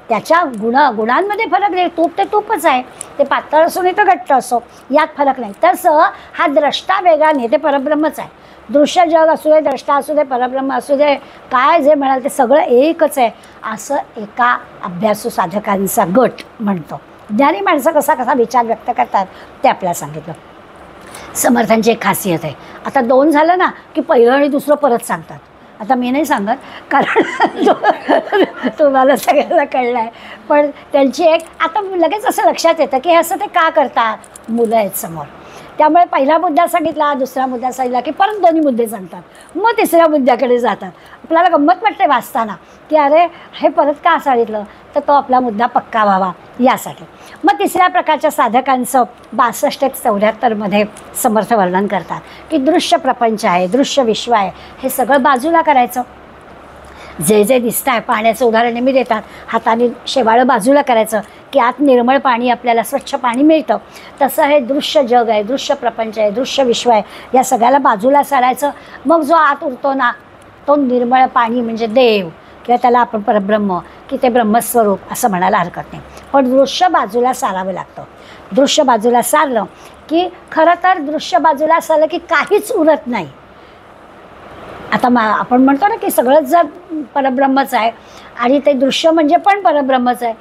A: त्याच्या गुणांमध्ये फरक नाही. तूप ते तूपच आहे, ते पातळ असो नाही तर घट्ट असो, यात फरक नाही. तसं हा द्रष्टा वेगळा नाही, ते परब्रह्मच आहे. दृश्य जग असू दे, द्रष्टा असू दे, परब्रह्म असू दे, काय जे म्हणाल ते सगळं एकच आहे, असं एका अभ्यासू साधकांचा गट म्हणतो. ज्ञानी माणसं कसा विचार व्यक्त करतात ते आपल्याला सांगितलं. समर्थांची एक खासियत आहे, आता दोन झालं ना की पहिलं आणि दुसरं परत सांगतात. आता मी नाही सांगत कारण तुम्हाला सगळ्यांना कळलं आहे, पण त्यांची एक आता लगेच असं लक्षात येतं की हे असं ते का करतात, मुलं आहेत समोर. त्यामुळे पहिला मुद्दा सांगितला, दुसरा मुद्दा सांगितला की परत दोन्ही मुद्दे सांगतात, मग तिसऱ्या मुद्द्याकडे जातात. आपल्याला गंमत वाटते वाचताना की अरे हे परत का सांगितलं, तर तो आपला मुद्दा पक्का व्हावा यासाठी. मग तिसऱ्या प्रकारच्या साधकांचं 62-74मध्ये समर्थ वर्णन करतात की दृश्य प्रपंच आहे, दृश्य विश्व आहे, हे सगळं बाजूला करायचं. जे जे दिसतं आहे, पाण्याचं उदाहरण मी देतात, हाताने शेवाळं बाजूला करायचं की आत निर्मळ पाणी आपल्याला स्वच्छ पाणी मिळतं. तसं हे दृश्य जग आहे, दृश्य प्रपंच आहे, दृश्य विश्व आहे, या सगळ्याला बाजूला सारायचं. मग जो आत उरतो ना तो निर्मळ पाणी म्हणजे देव किंवा त्याला आपण परब्रह्म की ते ब्रह्मस्वरूप असं म्हणायला हरकत नाही. पण दृश्य बाजूला सारावं लागतं. दृश्य बाजूला सारलं की खरं तर दृश्य बाजूला सारलं की काहीच उरत नाही. आता आपण म्हणतो ना की सगळंच जर परब्रह्मच आहे आणि ते दृश्य म्हणजे पण परब्रह्मच आहे,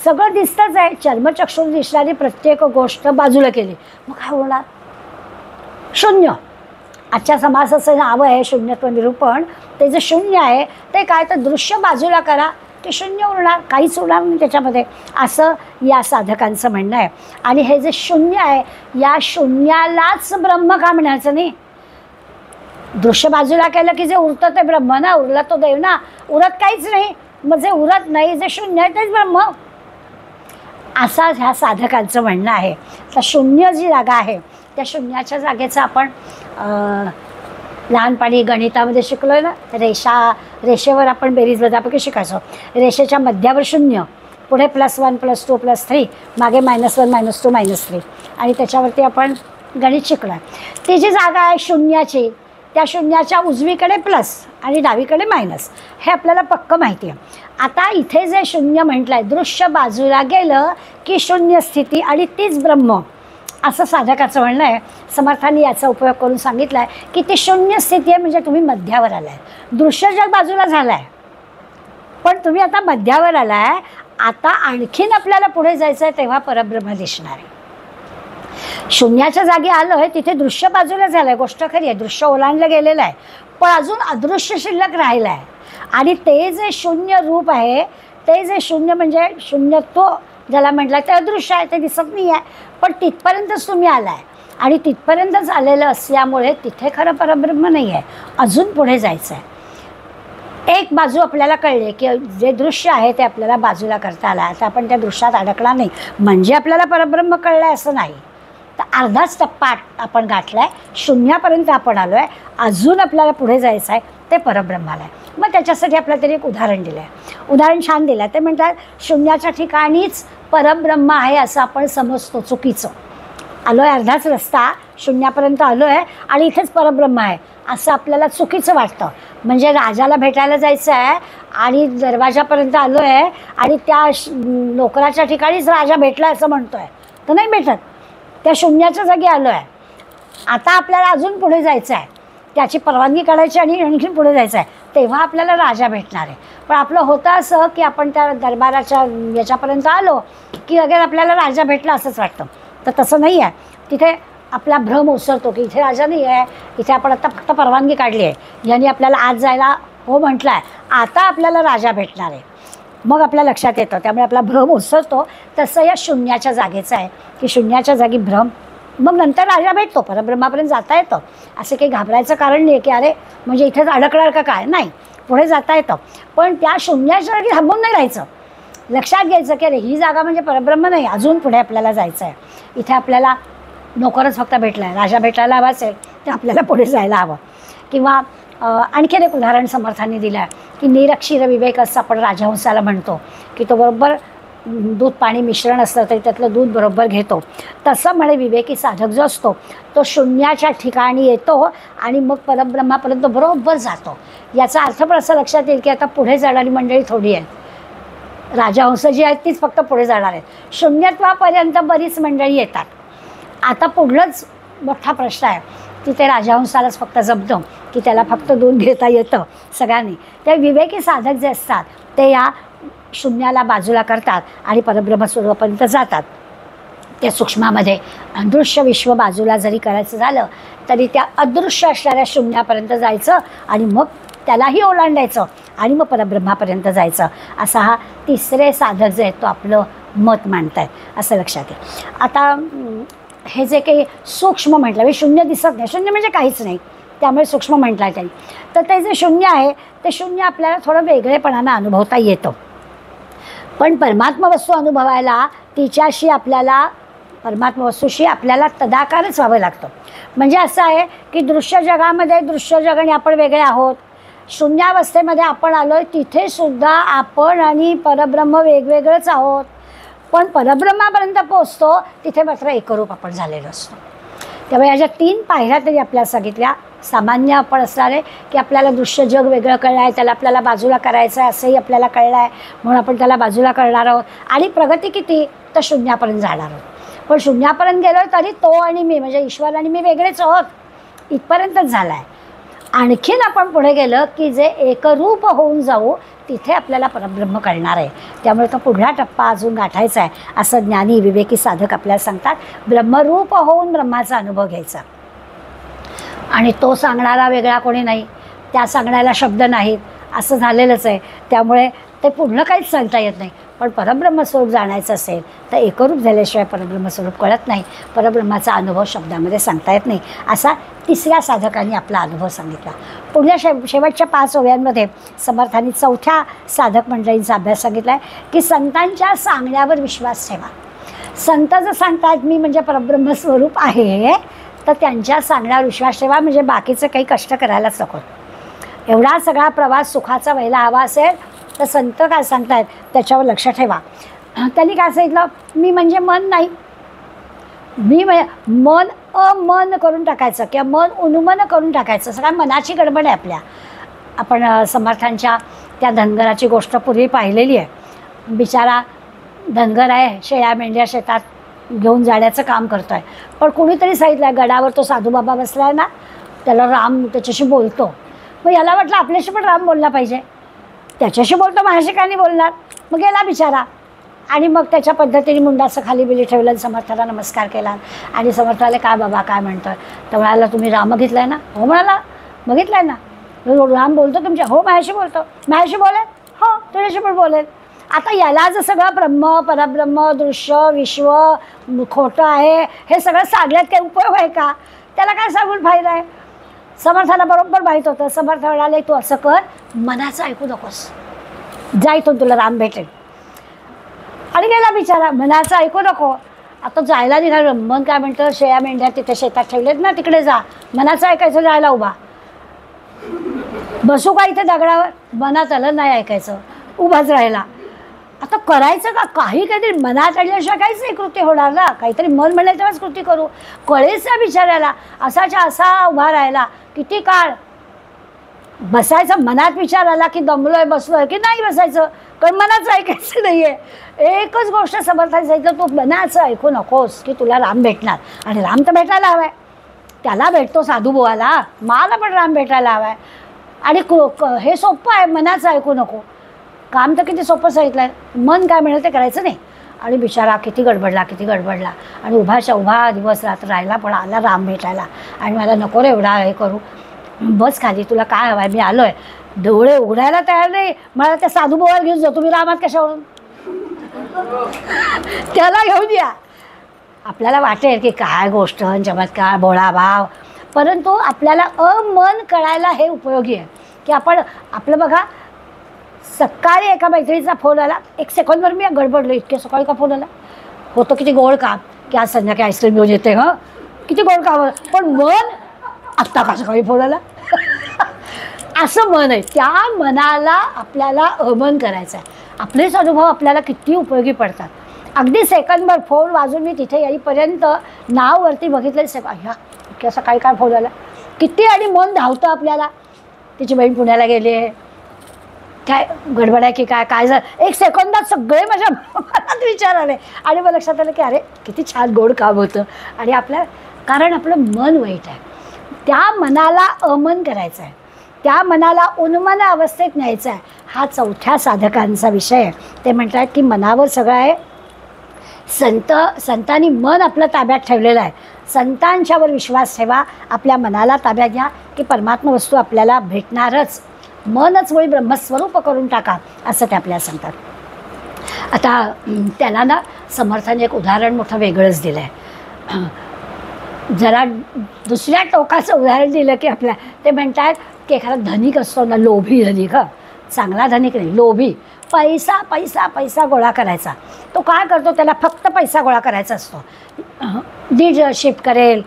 A: सगळं दिसतंच आहे, चर्मचक्षुर दिसणारी प्रत्येक गोष्ट बाजूला केली मग काय होणार? शून्य. आजच्या समासाचं नाव आहे शून्यत्व निरूपण. ते जे शून्य आहे ते काय, तर दृश्य बाजूला करा, ते शून्य उरणार, काहीच उरणार नाही त्याच्यामध्ये, असं या साधकांचं म्हणणं आहे. आणि हे जे शून्य आहे, या शून्यालाच ब्रह्म का म्हणायचं नाही. दृश्य बाजूला केलं की जे उरतं ते ब्रह्म ना, उरला तो देव ना, उरत काहीच नाही. मग जे उरत नाही, जे शून्य आहे तेच ब्रह्म, असा ह्या साधकांचं म्हणणं आहे. तर शून्य जी जागा आहे, त्या शून्याच्या जागेचं आपण लहानपणी गणितामध्ये शिकलो आहे ना, रेषेवर आपण बेरीज वजाबाकी शिकायचो. रेषेच्या मध्यावर शून्य, पुढे +1 +2 +3, मागे -1 -2 -3, आणि त्याच्यावरती आपण गणित शिकलो आहे. ती जी जागा आहे शून्याची, त्या शून्याच्या उजवीकडे प्लस आणि डावीकडे मायनस, हे आपल्याला पक्कं माहिती आहे. आता इथे जे शून्य म्हटलं आहे, दृश्य बाजूला गेलं की शून्य स्थिती आणि तीच ब्रह्म, असं साधकाचं म्हणणं आहे. समर्थांनी याचा उपयोग करून सांगितलं आहे की ती शून्य स्थिती आहे, म्हणजे तुम्ही मध्यावर आला आहे. दृश्य जग बाजूला झालं आहे, पण तुम्ही आता मध्यावर आला आहे. आता आणखीन आपल्याला पुढे जायचं आहे, तेव्हा परब्रह्म दिसणार आहे. शून्याच्या जागी आलो आहे, तिथे दृश्य बाजूला झालं आहे, गोष्ट खरी आहे, दृश्य ओलांडलं गेलेलं आहे, पण अजून अदृश्य शिल्लक राहिलं आहे. आणि ते जे शून्य रूप आहे, ते जे शून्य म्हणजे शून्यत्व ज्याला म्हटलं, ते अदृश्य आहे, ते दिसत नाही आहे, पण तिथपर्यंतच तुम्ही आला आहे. आणि तिथपर्यंतच आलेलं असल्यामुळे तिथे खरं परब्रह्म नाही आहे, अजून पुढे जायचं आहे. एक बाजू आपल्याला कळले की जे दृश्य आहे ते आपल्याला बाजूला करता आलं, आता आपण त्या दृश्यात अडकला नाही म्हणजे आपल्याला परब्रह्म कळलं आहे असं नाही. तर अर्धाच टप्पा आपण गाठला आहे, शून्यापर्यंत आपण आलो आहे, अजून आपल्याला पुढे जायचं आहे, ते परब्रह्माला आहे. मग त्याच्यासाठी आपल्याला तरी एक उदाहरण दिलं आहे. उदाहरण छान दिलं आहे. ते म्हणतात शून्याच्या ठिकाणीच परब्रह्म आहे असं आपण समजतो, चुकीचं. आलो आहे अर्धाच रस्ता, शून्यापर्यंत आलो आहे आणि इथेच परब्रह्म आहे असं आपल्याला चुकीचं वाटतं. म्हणजे राजाला भेटायला जायचं आहे आणि दरवाजापर्यंत आलो आहे आणि त्या नोकराच्या ठिकाणीच राजा भेटला असं म्हणतो आहे, तर नाही भेटत. त्या शून्याच्या जागी आलो आहे. आता आपल्याला अजून पुढे जायचं आहे, त्याची परवानगी काढायची आणि आणखीन पुढे जायचं आहे, तेव्हा आपल्याला राजा भेटणार आहे. पण आपलं होतं असं की आपण त्या दरबाराच्या याच्यापर्यंत आलो की अगेन आपल्याला राजा भेटला असंच वाटतं. तर तसं नाही आहे. तिथे आपला भ्रम ओसरतो की इथे राजा नाही आहे, इथे आपण आता फक्त परवानगी काढली आहे, यांनी आपल्याला आज जायला हो म्हटलं आहे, आता आपल्याला राजा भेटणार आहे, मग आपल्या लक्षात येतं. त्यामुळे आपला भ्रम ओसरतो. तसं या शून्याच्या जागेचं आहे की शून्याच्या जागी भ्रम, मग नंतर राजा भेटतो, परब्रह्मापर्यंत जाता येतं. असं काही घाबरायचं कारण नाही की अरे म्हणजे इथेच अडकणार का काय, नाही, पुढे जाता येतं. पण त्या शून्याच्या जागी थांबून नाही राहायचं, लक्षात घ्यायचं की अरे ही जागा म्हणजे परब्रह्म नाही, अजून पुढे आपल्याला जायचं आहे. इथे आपल्याला नोकरच फक्त भेटला आहे, राजा भेटायला हवा असेल तर आपल्याला पुढे जायला हवं. किंवा आणखीन एक उदाहरण समर्थांनी दिलं आहे की निरक्षीर विवेक असं आपण राजहंसाला म्हणतो की तो बरोबर दूध पाणी मिश्रण असतं तरी त्यातलं दूध बरोबर घेतो. तसं म्हणे विवेकी साधक जो असतो तो शून्याच्या ठिकाणी येतो आणि मग परब्रह्मापर्यंत बरोबर जातो. याचा अर्थ पण असं लक्षात येईल की आता पुढे जाणारी मंडळी थोडी आहे, राजहंस जी आहेत तीच फक्त पुढे जाणार आहेत. शून्यत्वापर्यंत बरीच मंडळी येतात. आता पुढलंच मोठा प्रश्न आहे, तिथे राजहंसालाच फक्त जमतं की त्याला फक्त दूध घेता येतं सगळ्यांनी. ते विवेकी साधक जे असतात ते या शून्याला बाजूला करतात आणि परब्रह्म स्वरूपापर्यंत जातात. त्या सूक्ष्मामध्ये अदृश्य विश्व बाजूला जरी करायचं झालं तरी त्या अदृश्य असणाऱ्या शून्यापर्यंत जायचं आणि मग त्यालाही ओलांडायचं आणि मग परब्रह्मापर्यंत जायचं. असा हा तिसरे साधक जे आहेत तो आपलं मत मांडत आहे असं लक्षात आहे. आता हे जे काही सूक्ष्म म्हटलं, हे शून्य दिसत नाही, शून्य म्हणजे काहीच नाही, त्यामुळे सूक्ष्म म्हटलं आहे त्यांनी. तर ते जे शून्य आहे ते शून्य आपल्याला थोडं वेगळेपणानं अनुभवता येतं. पण परमात्मा वस्तू अनुभवायला तिच्याशी आपल्याला, परमात्मा वस्तूशी आपल्याला तदाकारच व्हावं लागतं. म्हणजे असं आहे की दृश्य जगामध्ये दृश्य जग आणि आपण वेगळे आहोत, शून्यावस्थेमध्ये आपण आलो आहे तिथेसुद्धा आपण आणि परब्रह्म वेगवेगळंच आहोत. पण परब्रह्मापर्यंत पोचतो तिथे मात्र एकरूप आपण झालेलो असतो. त्यामुळे याच्या 3 पायऱ्या तरी आपल्याला सांगितल्या. सामान्य आपण असणार आहे की आपल्याला दृश्य जग वेगळं कळलं आहे, त्याला आपल्याला बाजूला करायचं आहे असंही आपल्याला कळलं आहे, म्हणून आपण त्याला बाजूला करणार आहोत. आणि प्रगती किती, तर शून्यापर्यंत जाणार आहोत. पण शून्यापर्यंत गेलो तरी तो आणि मी म्हणजे ईश्वर आणि मी वेगळेच आहोत, इथपर्यंतच झाला आहे. आणखीन आपण पुढे गेलं की जे एकरूप होऊन जाऊ तिथे आपल्याला परब्रह्म कळणार आहे. त्यामुळे तो पुढला टप्पा अजून गाठायचा आहे असं ज्ञानी विवेकी साधक आपल्याला सांगतात. ब्रह्मरूप होऊन ब्रह्माचा अनुभव घ्यायचा. आणि तो सांगणारा वेगळा कोणी नाही, त्या सांगण्याला शब्द नाहीत, असं झालेलंच आहे. त्यामुळे ते पूर्ण काहीच सांगता येत नाही. पण परब्रह्मस्वरूप जाणायचं असेल तर एकरूप झाल्याशिवाय परब्रह्मस्वरूप कळत नाही. परब्रह्माचा अनुभव शब्दामध्ये सांगता येत नाही, असा तिसऱ्या साधकांनी आपला अनुभव सांगितला. पुढल्या शेवटच्या 5 ओव्यांमध्ये समर्थांनी चौथ्या साधक मंडळींचा अभ्यास सांगितला आहे की संतांच्या सांगण्यावर विश्वास ठेवा. संत जर सांगतात मी म्हणजे परब्रह्मस्वरूप आहे, तर त्यांच्या सांगण्यावर विश्वास ठेवा. म्हणजे बाकीचं काही कष्ट करायलाच नको. एवढा सगळा प्रवास सुखाचा व्हायला हवा असेल तर संत काय सांगतायत त्याच्यावर लक्ष ठेवा. त्यांनी काय सांगितलं, मी म्हणजे मन नाही, मी मन अमन करून टाकायचं किंवा मन उन्मन करून टाकायचं. सगळ्या मनाची गडबड आहे आपल्या. आपण समर्थांच्या त्या धनगराची गोष्ट पूर्वी पाहिलेली आहे. बिचारा धनगर आहे, शेळ्या मेंढ्या शेतात घेऊन जाण्याचं काम करतो आहे. पण कुणीतरी सांगितलं गडावर तो साधूबाबा बसला आहे ना, त्याला राम त्याच्याशी बोलतो. मग याला वाटलं आपल्याशी पण राम बोलला पाहिजे, त्याच्याशी बोलतो महाशिकांनी बोलणार. मग गेला बिचारा आणि मग त्याच्या पद्धतीने मुंडाचं खाली बिली ठेवलं, समर्थाला नमस्कार केला आणि समर्थाला काय बाबा काय म्हणतोय, तर म्हणाला तुम्ही राम बघितलाय ना? हो म्हणाला, बघितलाय ना. राम बोलतो तुमच्या? हो माझ्याशी बोलतो. माझ्याशी बोलेल? हो तुझ्याशी पण बोलेल. आता याला जर सगळं ब्रह्म परब्रह्म दृश्य विश्व खोटं आहे हे सगळं सांगण्यात काही उपयोग आहे का? त्याला काय सांगून फायदा आहे? समर्थाला बरोबर माहीत होतं. समर्थ म्हणाले तू असं कर, मनाचं ऐकू नकोस, जा इथून तुला राम भेटेल. आणि गेला बिचारा, मनाचं ऐकू नको. आता जायला निघालं, मन काय म्हणतं शेळ्या मेंढ्या तिथे शेतात ठेवलेत ना तिकडे जा, मनाचं ऐकायचं, जायला उभा. बसू का इथे दगडावर? मनात आलं नाही ऐकायचं, उभाच राहिला. आता करायचं का? काहीतरी मनात आणल्याशिवाय काहीच नाही कृती होणार ना. काहीतरी मन म्हणलं तेव्हाच कृती करू. कळेच ना बिचारायला. असाच्या असा उभा राहिला किती काळ. बसायचं, मनात विचार आला की दमलोय बसलोय की नाही बसायचं, कारण मनाचं ऐकायचं नाही आहे. एकच गोष्ट समर्थांनी सांगितलं, तू मनाचं ऐकू नकोस की तुला राम भेटणार. आणि राम तर भेटायला हवा आहे, त्याला भेटतो साधूबुवाला, मला पण राम भेटायला हवा आहे. आणि हे सोपं आहे, मनाचं ऐकू नको. काम तर किती सोपं सांगितलं आहे, मन काय म्हणेल ते करायचं नाही. आणि बिचारा किती गडबडला आणि उभाच्या उभा दिवस रात्र राहिला, पण आला राम भेटायला. आणि मला नको रे एवढा हे करू, बस खाली, तुला काय हवं आहे, मी आलो आहे. डोळे उघडायला तयार नाही. मला त्या साधूबुवाला घेऊन जा, तुम्ही रामात कशावरून? त्याला घेऊन या. आपल्याला वाटेल की काय गोष्ट चमत्कार भोळा भाव, परंतु आपल्याला अमन कळायला हे उपयोगी आहे. की आपण आपलं बघा, सकाळी एका मैत्रिणीचा फोन आला, 1 सेकंदवर मी गडबडलो, इतके सकाळी का फोन आला, होतं किती गोड काम की आज संध्याकाळी आईस्क्रीम घेऊन येते, हं किती गोड काम. पण मन आत्ता का सकाळी फोन आला असं मन आहे. त्या मनाला आपल्याला अमन करायचं आहे. आपलेच अनुभव आपल्याला किती उपयोगी पडतात. अगदी सेकंदभर फोन वाजून मी तिथे येईपर्यंत नाव वरती बघितलं, ह्या इतक्या सकाळी काय फोन आला, किती आणि मन धावतं आपल्याला. तिची बहीण पुण्याला गेली आहे, काय गडबड आहे की काय काय झालं, 1 सेकंदात सगळे माझ्या मनात विचार आले. आणि मग लक्षात आलं की अरे किती छान गोड काम होतं. आणि कारण आपलं मन वाईट आहे, त्या मनाला अमन करायचं आहे, त्या मनाला उन्मन अवस्थेत न्यायचं आहे. हा चौथ्या साधकांचा विषय आहे. ते म्हणतात की मनावर सगळं आहे. संतांनी मन आपलं ताब्यात ठेवलेलं आहे. संतांच्यावर विश्वास ठेवा, आपल्या मनाला ताब्यात घ्या की परमात्मा वस्तू आपल्याला भेटणारच. मनच मुळी ब्रह्मस्वरूप करून टाका, असं ते आपल्याला सांगतात. आता त्याला ना समर्थाने एक उदाहरण मोठं वेगळंच दिलं आहे. जरा दुसऱ्या टोकाचं उदाहरण दिलं की आपल्या ते म्हणतात की एखादा धनिक असतो ना, लोभी धनिक, चांगला धनिक नाही, लोभी, पैसा पैसा पैसा गोळा करायचा. तो काय करतो, त्याला फक्त पैसा गोळा करायचा असतो. दीड शिफ्ट करेल,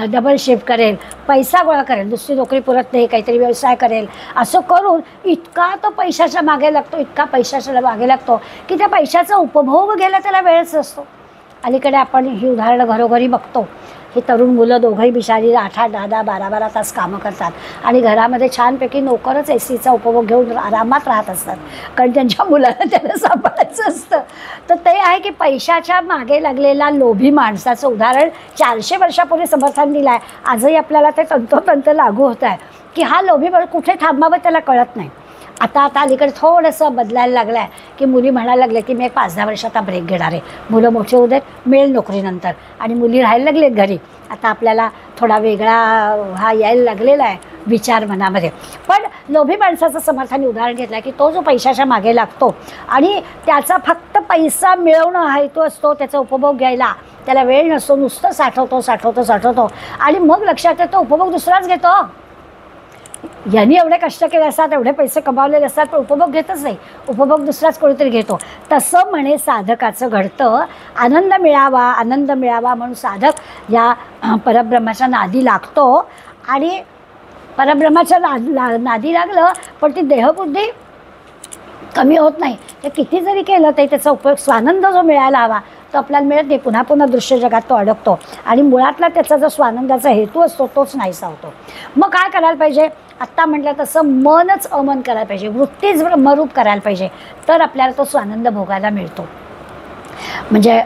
A: डबल शिफ्ट करेल, पैसा गोळा करेल, दुसरी नोकरी पुरत नाही, काहीतरी व्यवसाय करेल. असं करून इतका तो पैशाच्या मागे लागतो, इतका पैशाच्या मागे लागतो की त्या पैशाचा उपभोग घ्यायला त्याला वेळच नसतो. अलीकडे आपण ही उदाहरणं घरोघरी बघतो. ही तरुण मुलं दोघंही बिचारी 8-8, 10-10, 12-12 तास कामं करतात आणि घरामध्ये छानपैकी नोकरच एसीचा उपभोग घेऊन आरामात राहत असतात, कारण त्यांच्या मुलांना त्यांना सांभाळायचं असतं. तर ते आहे की पैशाच्या मागे लागलेला लोभी माणसाचं उदाहरण 400 वर्षापूर्वी समर्थान दिलं आहे. आजही आपल्याला ते तंतोतंत लागू होत आहे की हा लोभी कुठे थांबावं त्याला कळत नाही. आता अलीकडे थोडंसं बदलायला लागलं आहे की मुली म्हणायला लागल्या की मी एक 5-10 वर्ष आता ब्रेक घेणार आहे, मुलं मोठे होऊ देत, मिळेल नोकरीनंतर, आणि मुली राहायला लागलेत घरी. आता आपल्याला थोडा वेगळा हा यायला लागलेला आहे विचार मनामध्ये. पण लोभी माणसाचं समर्थाने उदाहरण घेतलं आहे की तो जो पैशाच्या मागे लागतो आणि त्याचा फक्त पैसा मिळवणं हा हेतू असतो, त्याचा उपभोग घ्यायला त्याला वेळ नसतो, नुसतं साठवतो आणि मग लक्षात येतो उपभोग दुसराच घेतो. यांनी एवढे कष्ट केले असतात, एवढे पैसे कमावलेले असतात, पण उपभोग घेतच नाही, उपभोग दुसराच कोणीतरी घेतो. तसं म्हणे साधकाचं घडतं. आनंद मिळावा म्हणून साधक या परब्रह्माच्या नादी लागतो आणि परब्रह्माच्या नादी लागलं पण ती देहबुद्धी कमी होत नाही. ते किती जरी केलं तरी त्याचा उपयोग स्वानंद जो मिळायला हवा तो आपल्याला मिळत नाही. पुन्हा दृश्य जगात तो अडकतो आणि मुळातला त्याचा जो स्वानंदाचा हेतू असतो तोच नाहीसा होतो. मग काय करायला पाहिजे? आत्ता म्हटलं तसं मनच अमन करायला पाहिजे, वृत्तीच ब्रह्मरूप करायला पाहिजे, तर आपल्याला तो स्वानंद भोगायला मिळतो. म्हणजे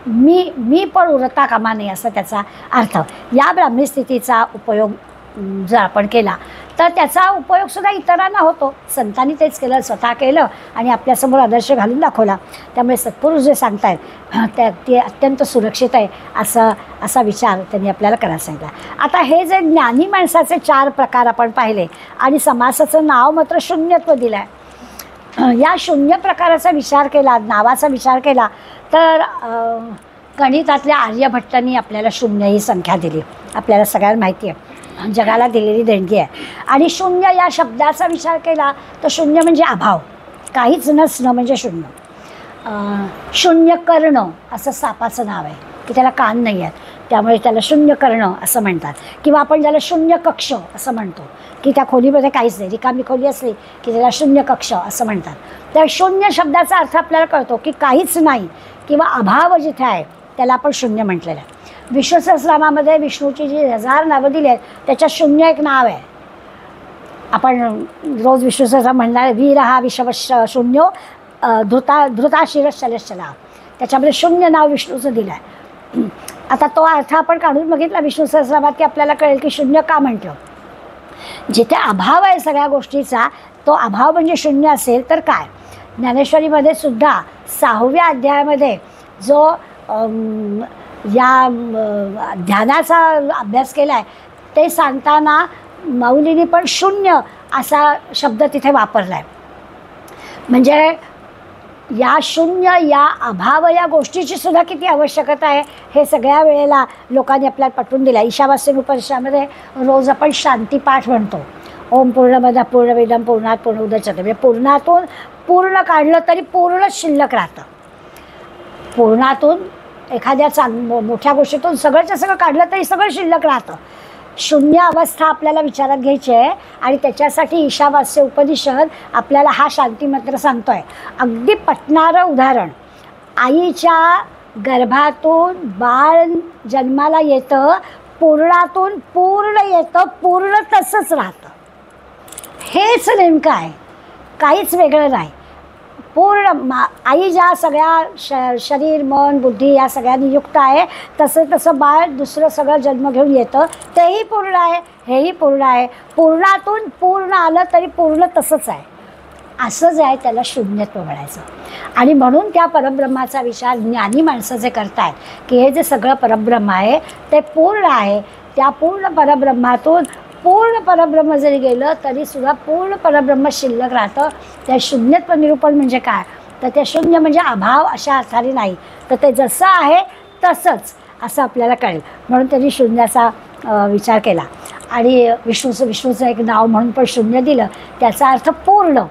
A: मी पण उरता कामा नये असं त्याचा अर्थ. या ब्राह्मी स्थितीचा उपयोग जर आपण केला तर त्याचा उपयोगसुद्धा इतरांना होतो. संतांनी तेच केलं, स्वतः केलं आणि आपल्यासमोर आदर्श घालून दाखवला. त्यामुळे सत्पुरुष जे सांगतायत ते अत्यंत सुरक्षित आहे असा विचार त्यांनी आपल्याला करायला सांगितला. आता हे जे ज्ञानी माणसाचे 4 प्रकार आपण पाहिले आणि समासाचं नाव मात्र शून्यत्व दिलं आहे. या शून्य प्रकाराचा विचार केला, नावाचा विचार केला तर गणितातल्या आर्यभट्टांनी आपल्याला शून्य ही संख्या दिली. आपल्याला सगळ्यांना माहिती आहे, जगाला दिलेली देणगी आहे. आणि शून्य या शब्दाचा विचार केला तर शून्य म्हणजे अभाव, काहीच नसणं म्हणजे शून्य. शून्य करणं असं सापाचं नाव आहे की त्याला कान नाही आहेत, त्यामुळे त्याला शून्य करणं असं म्हणतात. किंवा आपण ज्याला शून्य कक्ष असं म्हणतो की त्या खोलीमध्ये काहीच नाही, रिकामी खोली असली की त्याला शून्य कक्ष असं म्हणतात. तर शून्य शब्दाचा अर्थ आपल्याला कळतो की काहीच नाही किंवा अभाव जिथे आहे त्याला आपण शून्य म्हटलेलं आहे. विष्णू सहस्रनामामध्ये विष्णूची जी 1000 नावं दिली आहेत त्याच्यात शून्य एक नाव आहे. आपण रोज विष्णू सहस्रनाम म्हणणार वीर हा विषवश शून्यो धृताशिरश्चलश्चला, त्याच्यामध्ये शून्य नाव विष्णूचं दिलं आहे. आता तो अर्थ आपण काढून बघितला विष्णू सहस्रनामात की आपल्याला कळेल की शून्य का म्हटलं. जिथे अभाव आहे सगळ्या गोष्टीचा तो अभाव म्हणजे शून्य असेल तर काय. ज्ञानेश्वरीमध्ये सुद्धा 6व्या अध्यायामध्ये जो या ध्यानाचा अभ्यास केला आहे ते सांगताना माऊलींनी पण शून्य असा शब्द तिथे वापरला आहे. म्हणजे या शून्य या अभाव या गोष्टीची सुद्धा किती आवश्यकता आहे हे सगळ्या वेळेला लोकांनी आपल्याला पटवून दिलं. ईशावास्यन उपनिषदामध्ये रोज आपण शांतीपाठ म्हणतो, ओम पूर्णमद पूर्णमिदं पूर्णात् पूर्णमुदच्यते. म्हणजे पूर्णातून पूर्ण काढलं तरी पूर्णच शिल्लक राहतं. पूर्णातून एखाद्या मोठ्या गोष्टीतून सगळंच्या सगळं काढलं तरी सगळं शिल्लक राहतं. शून्य अवस्था आपल्याला विचारात घ्यायची आहे आणि त्याच्यासाठी ईशावास्य उपनिषद आपल्याला हा शांतीमंत्र सांगतो आहे. अगदी पटणारं उदाहरण, आईच्या गर्भातून बाळ जन्माला येतं, पूर्णातून पूर्ण येतं, पूर्ण तसंच राहतं. हेच नेमकं आहे, काहीच वेगळं नाही. पूर्ण आई ज्या सगळ्या शरीर मन बुद्धी या सगळ्यांनी युक्त आहे तसं बाळ दुसरं सगळं जन्म घेऊन येतं, तेही पूर्ण आहे, हेही पूर्ण आहे. पूर्णातून पूर्ण आलं तरी पूर्ण तसंच आहे. असं जे आहे त्याला शून्यत्व म्हणायचं. आणि म्हणून त्या परब्रह्माचा विचार ज्ञानी माणसं जे करतात की हे जे सगळं परब्रह्म आहे ते पूर्ण आहे, त्या पूर्ण परब्रह्मातून पूर्ण परब्रह्म जरी गेलं तरीसुद्धा पूर्ण परब्रह्म शिल्लक राहतं. त्या शून्यत्व निरूपण म्हणजे काय, तर ते शून्य म्हणजे अभाव अशा अर्थाने नाही, तर ते जसं आहे तसंच असं आपल्याला कळेल. म्हणून त्यांनी शून्याचा विचार केला आणि विष्णूचं एक नाव म्हणून पण शून्य दिलं. त्याचा अर्थ पूर्ण.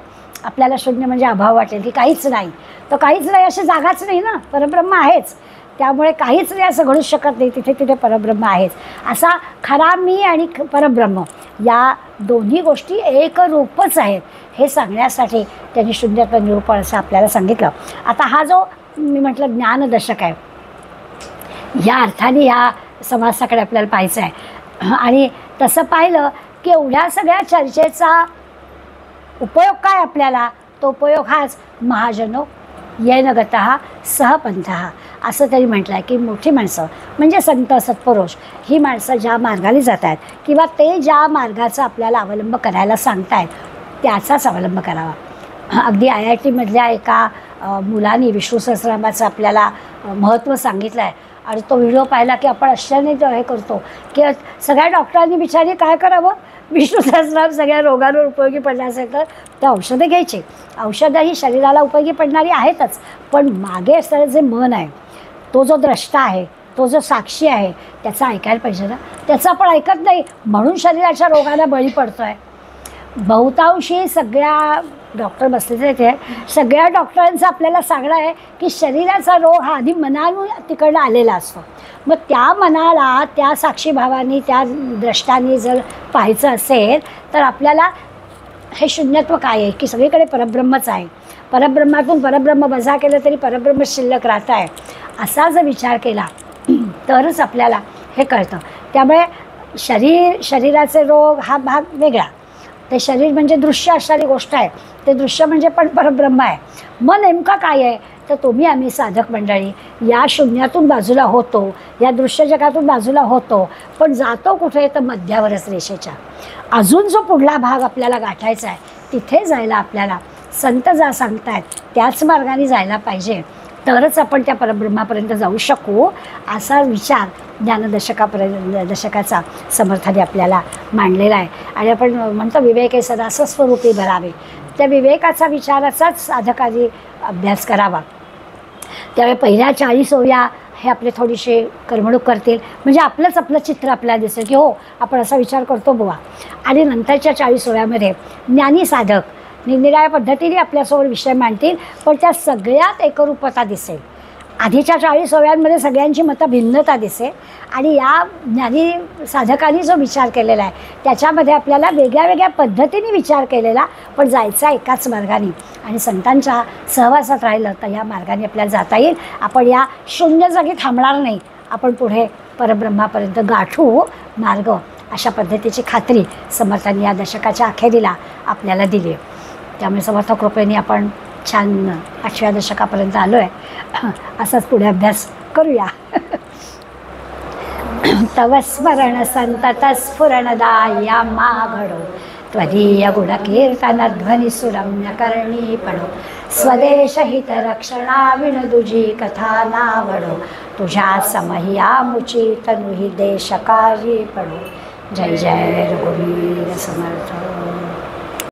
A: आपल्याला शून्य म्हणजे अभाव वाटेल की काहीच नाही, तर काहीच नाही अशी जागाच नाही ना, परब्रह्म आहेच. त्यामुळे काहीच नाही असं घडूच शकत नाही, तिथे तिथे परब्रह्म आहेच. असा खरा मी आणि परब्रह्म या दोन्ही गोष्टी एक रूपच आहेत हे सांगण्यासाठी त्यांनी शून्यत्व निरूपण असं आपल्याला सांगितलं. आता हा जो मी म्हटलं ज्ञानदशक आहे, या अर्थाने ह्या समासाकडे आपल्याला पाहायचं आहे. आणि तसं पाहिलं की एवढ्या सगळ्या चर्चेचा उपयोग काय आपल्याला, तो उपयोग हाच महाजनो येन गतः सहपंथः असं तरी म्हटलं आहे की मोठी माणसं म्हणजे संत सत्पुरुष ही माणसं ज्या मार्गाने जात आहेत किंवा ते ज्या मार्गाचा आपल्याला अवलंब करायला सांगतायत त्याचाच अवलंब करावा. अगदी IIT मधल्या एका मुलांनी विष्णू सहस्रनामाचं आपल्याला महत्त्व सांगितलं आहे आणि तो व्हिडिओ पाहिला की आपण अशाने हे करतो की सगळ्या डॉक्टरांनी बिचारी काय करावं, विष्णू सहस्त्रनाम सगळ्या रोगांवर उपयोगी पडला असेल तर ते औषधं घ्यायची. औषधं ही शरीराला उपयोगी पडणारी आहेतच, पण मागे असणारं जे मन आहे, तो जो द्रष्टा आहे, तो जो साक्षी आहे, त्याचं ऐकायला पाहिजे ना. त्याचं आपण ऐकत नाही म्हणून शरीराच्या रोगाला बळी पडतो आहे. बहुतांशी सगळ्या डॉक्टर बसलेले ते सगळ्या डॉक्टरांचं आपल्याला सांगणं आहे की शरीराचा रोग हा आधी मनातून तिकडनं आलेला असतो. मग त्या मनाला त्या साक्षीभावानी त्या द्रष्टांनी जर पाहायचं असेल तर आपल्याला हे शून्यत्व काय आहे की सगळीकडे परब्रह्मच आहे, परब्रह्मातून परब्रह्म वजा केलं तरी परब्रह्म शिल्लक राहत आहे, असा जर विचार केला तरच आपल्याला हे कळतं. त्यामुळे शरीराचे रोग हा भाग वेगळा. ते शरीर म्हणजे दृश्य असणारी गोष्ट आहे, ते दृश्य म्हणजे पण परब्रह्म आहे. मग नेमकं काय आहे तर तुम्ही आम्ही साधक मंडळी या शून्यातून बाजूला होतो, या दृश्य जगातून बाजूला होतो, पण जातो कुठे तर मध्यावरच रेषेच्या. अजून जो पुढला भाग आपल्याला गाठायचा आहे तिथे जायला आपल्याला संत जा सांगतायत त्याच मार्गाने जायला पाहिजे, तरच आपण त्या परब्रह्मापर्यंत जाऊ शकू, असा विचार दशकाचा समर्थाने आपल्याला मांडलेला आहे. आणि आपण म्हणतो विवेक हे सदा स्वस्वरूपी भरावे, त्या विवेकाचा विचाराचाच साधकाने अभ्यास करावा. त्यावेळी पहिल्या 40 ओव्या हे आपले थोडीशी करमणूक करतील, म्हणजे आपलं चित्र आपल्याला दिसेल की हो आपण असा विचार करतो बुवा. आणि नंतरच्या 40 ओव्यामध्ये ज्ञानी साधक निरनिराळ्या पद्धतीने आपल्यासमोर विषय मांडतील, पण त्या सगळ्यात एकरूपता दिसेल. आधीच्या 40 ओव्यांमध्ये सगळ्यांची मतं भिन्नता दिसेल आणि या ज्ञानी साधकांनी जो विचार केलेला आहे त्याच्यामध्ये आपल्याला वेगळ्या वेगळ्या पद्धतीने विचार केलेला, पण जायचा एकाच मार्गाने आणि संतांच्या सहवासात राहिलं तर या मार्गाने आपल्याला जाता येईल. आपण या शून्य जागी थांबणार नाही, आपण पुढे परब्रह्मापर्यंत गाठू मार्ग, अशा पद्धतीची खात्री समर्थांनी या दशकाच्या अखेरीला आपल्याला दिली आहे. त्यामुळे समर्थ कृपेने आपण छान 8व्या दशकापर्यंत आलो आहे. असाच पुढे अभ्यास करूया. तव स्मरण संतत स्फुरणदाया माघडो त्वदीय गुणकीर्तन ध्वनी सुरम्य करणी पडो स्वदेश हित रक्षणा विणदुजी कथा नावडो तुझ्या समहिया मुची तनुही देशकारी पडो. जय जय रघुवीर समर्थ.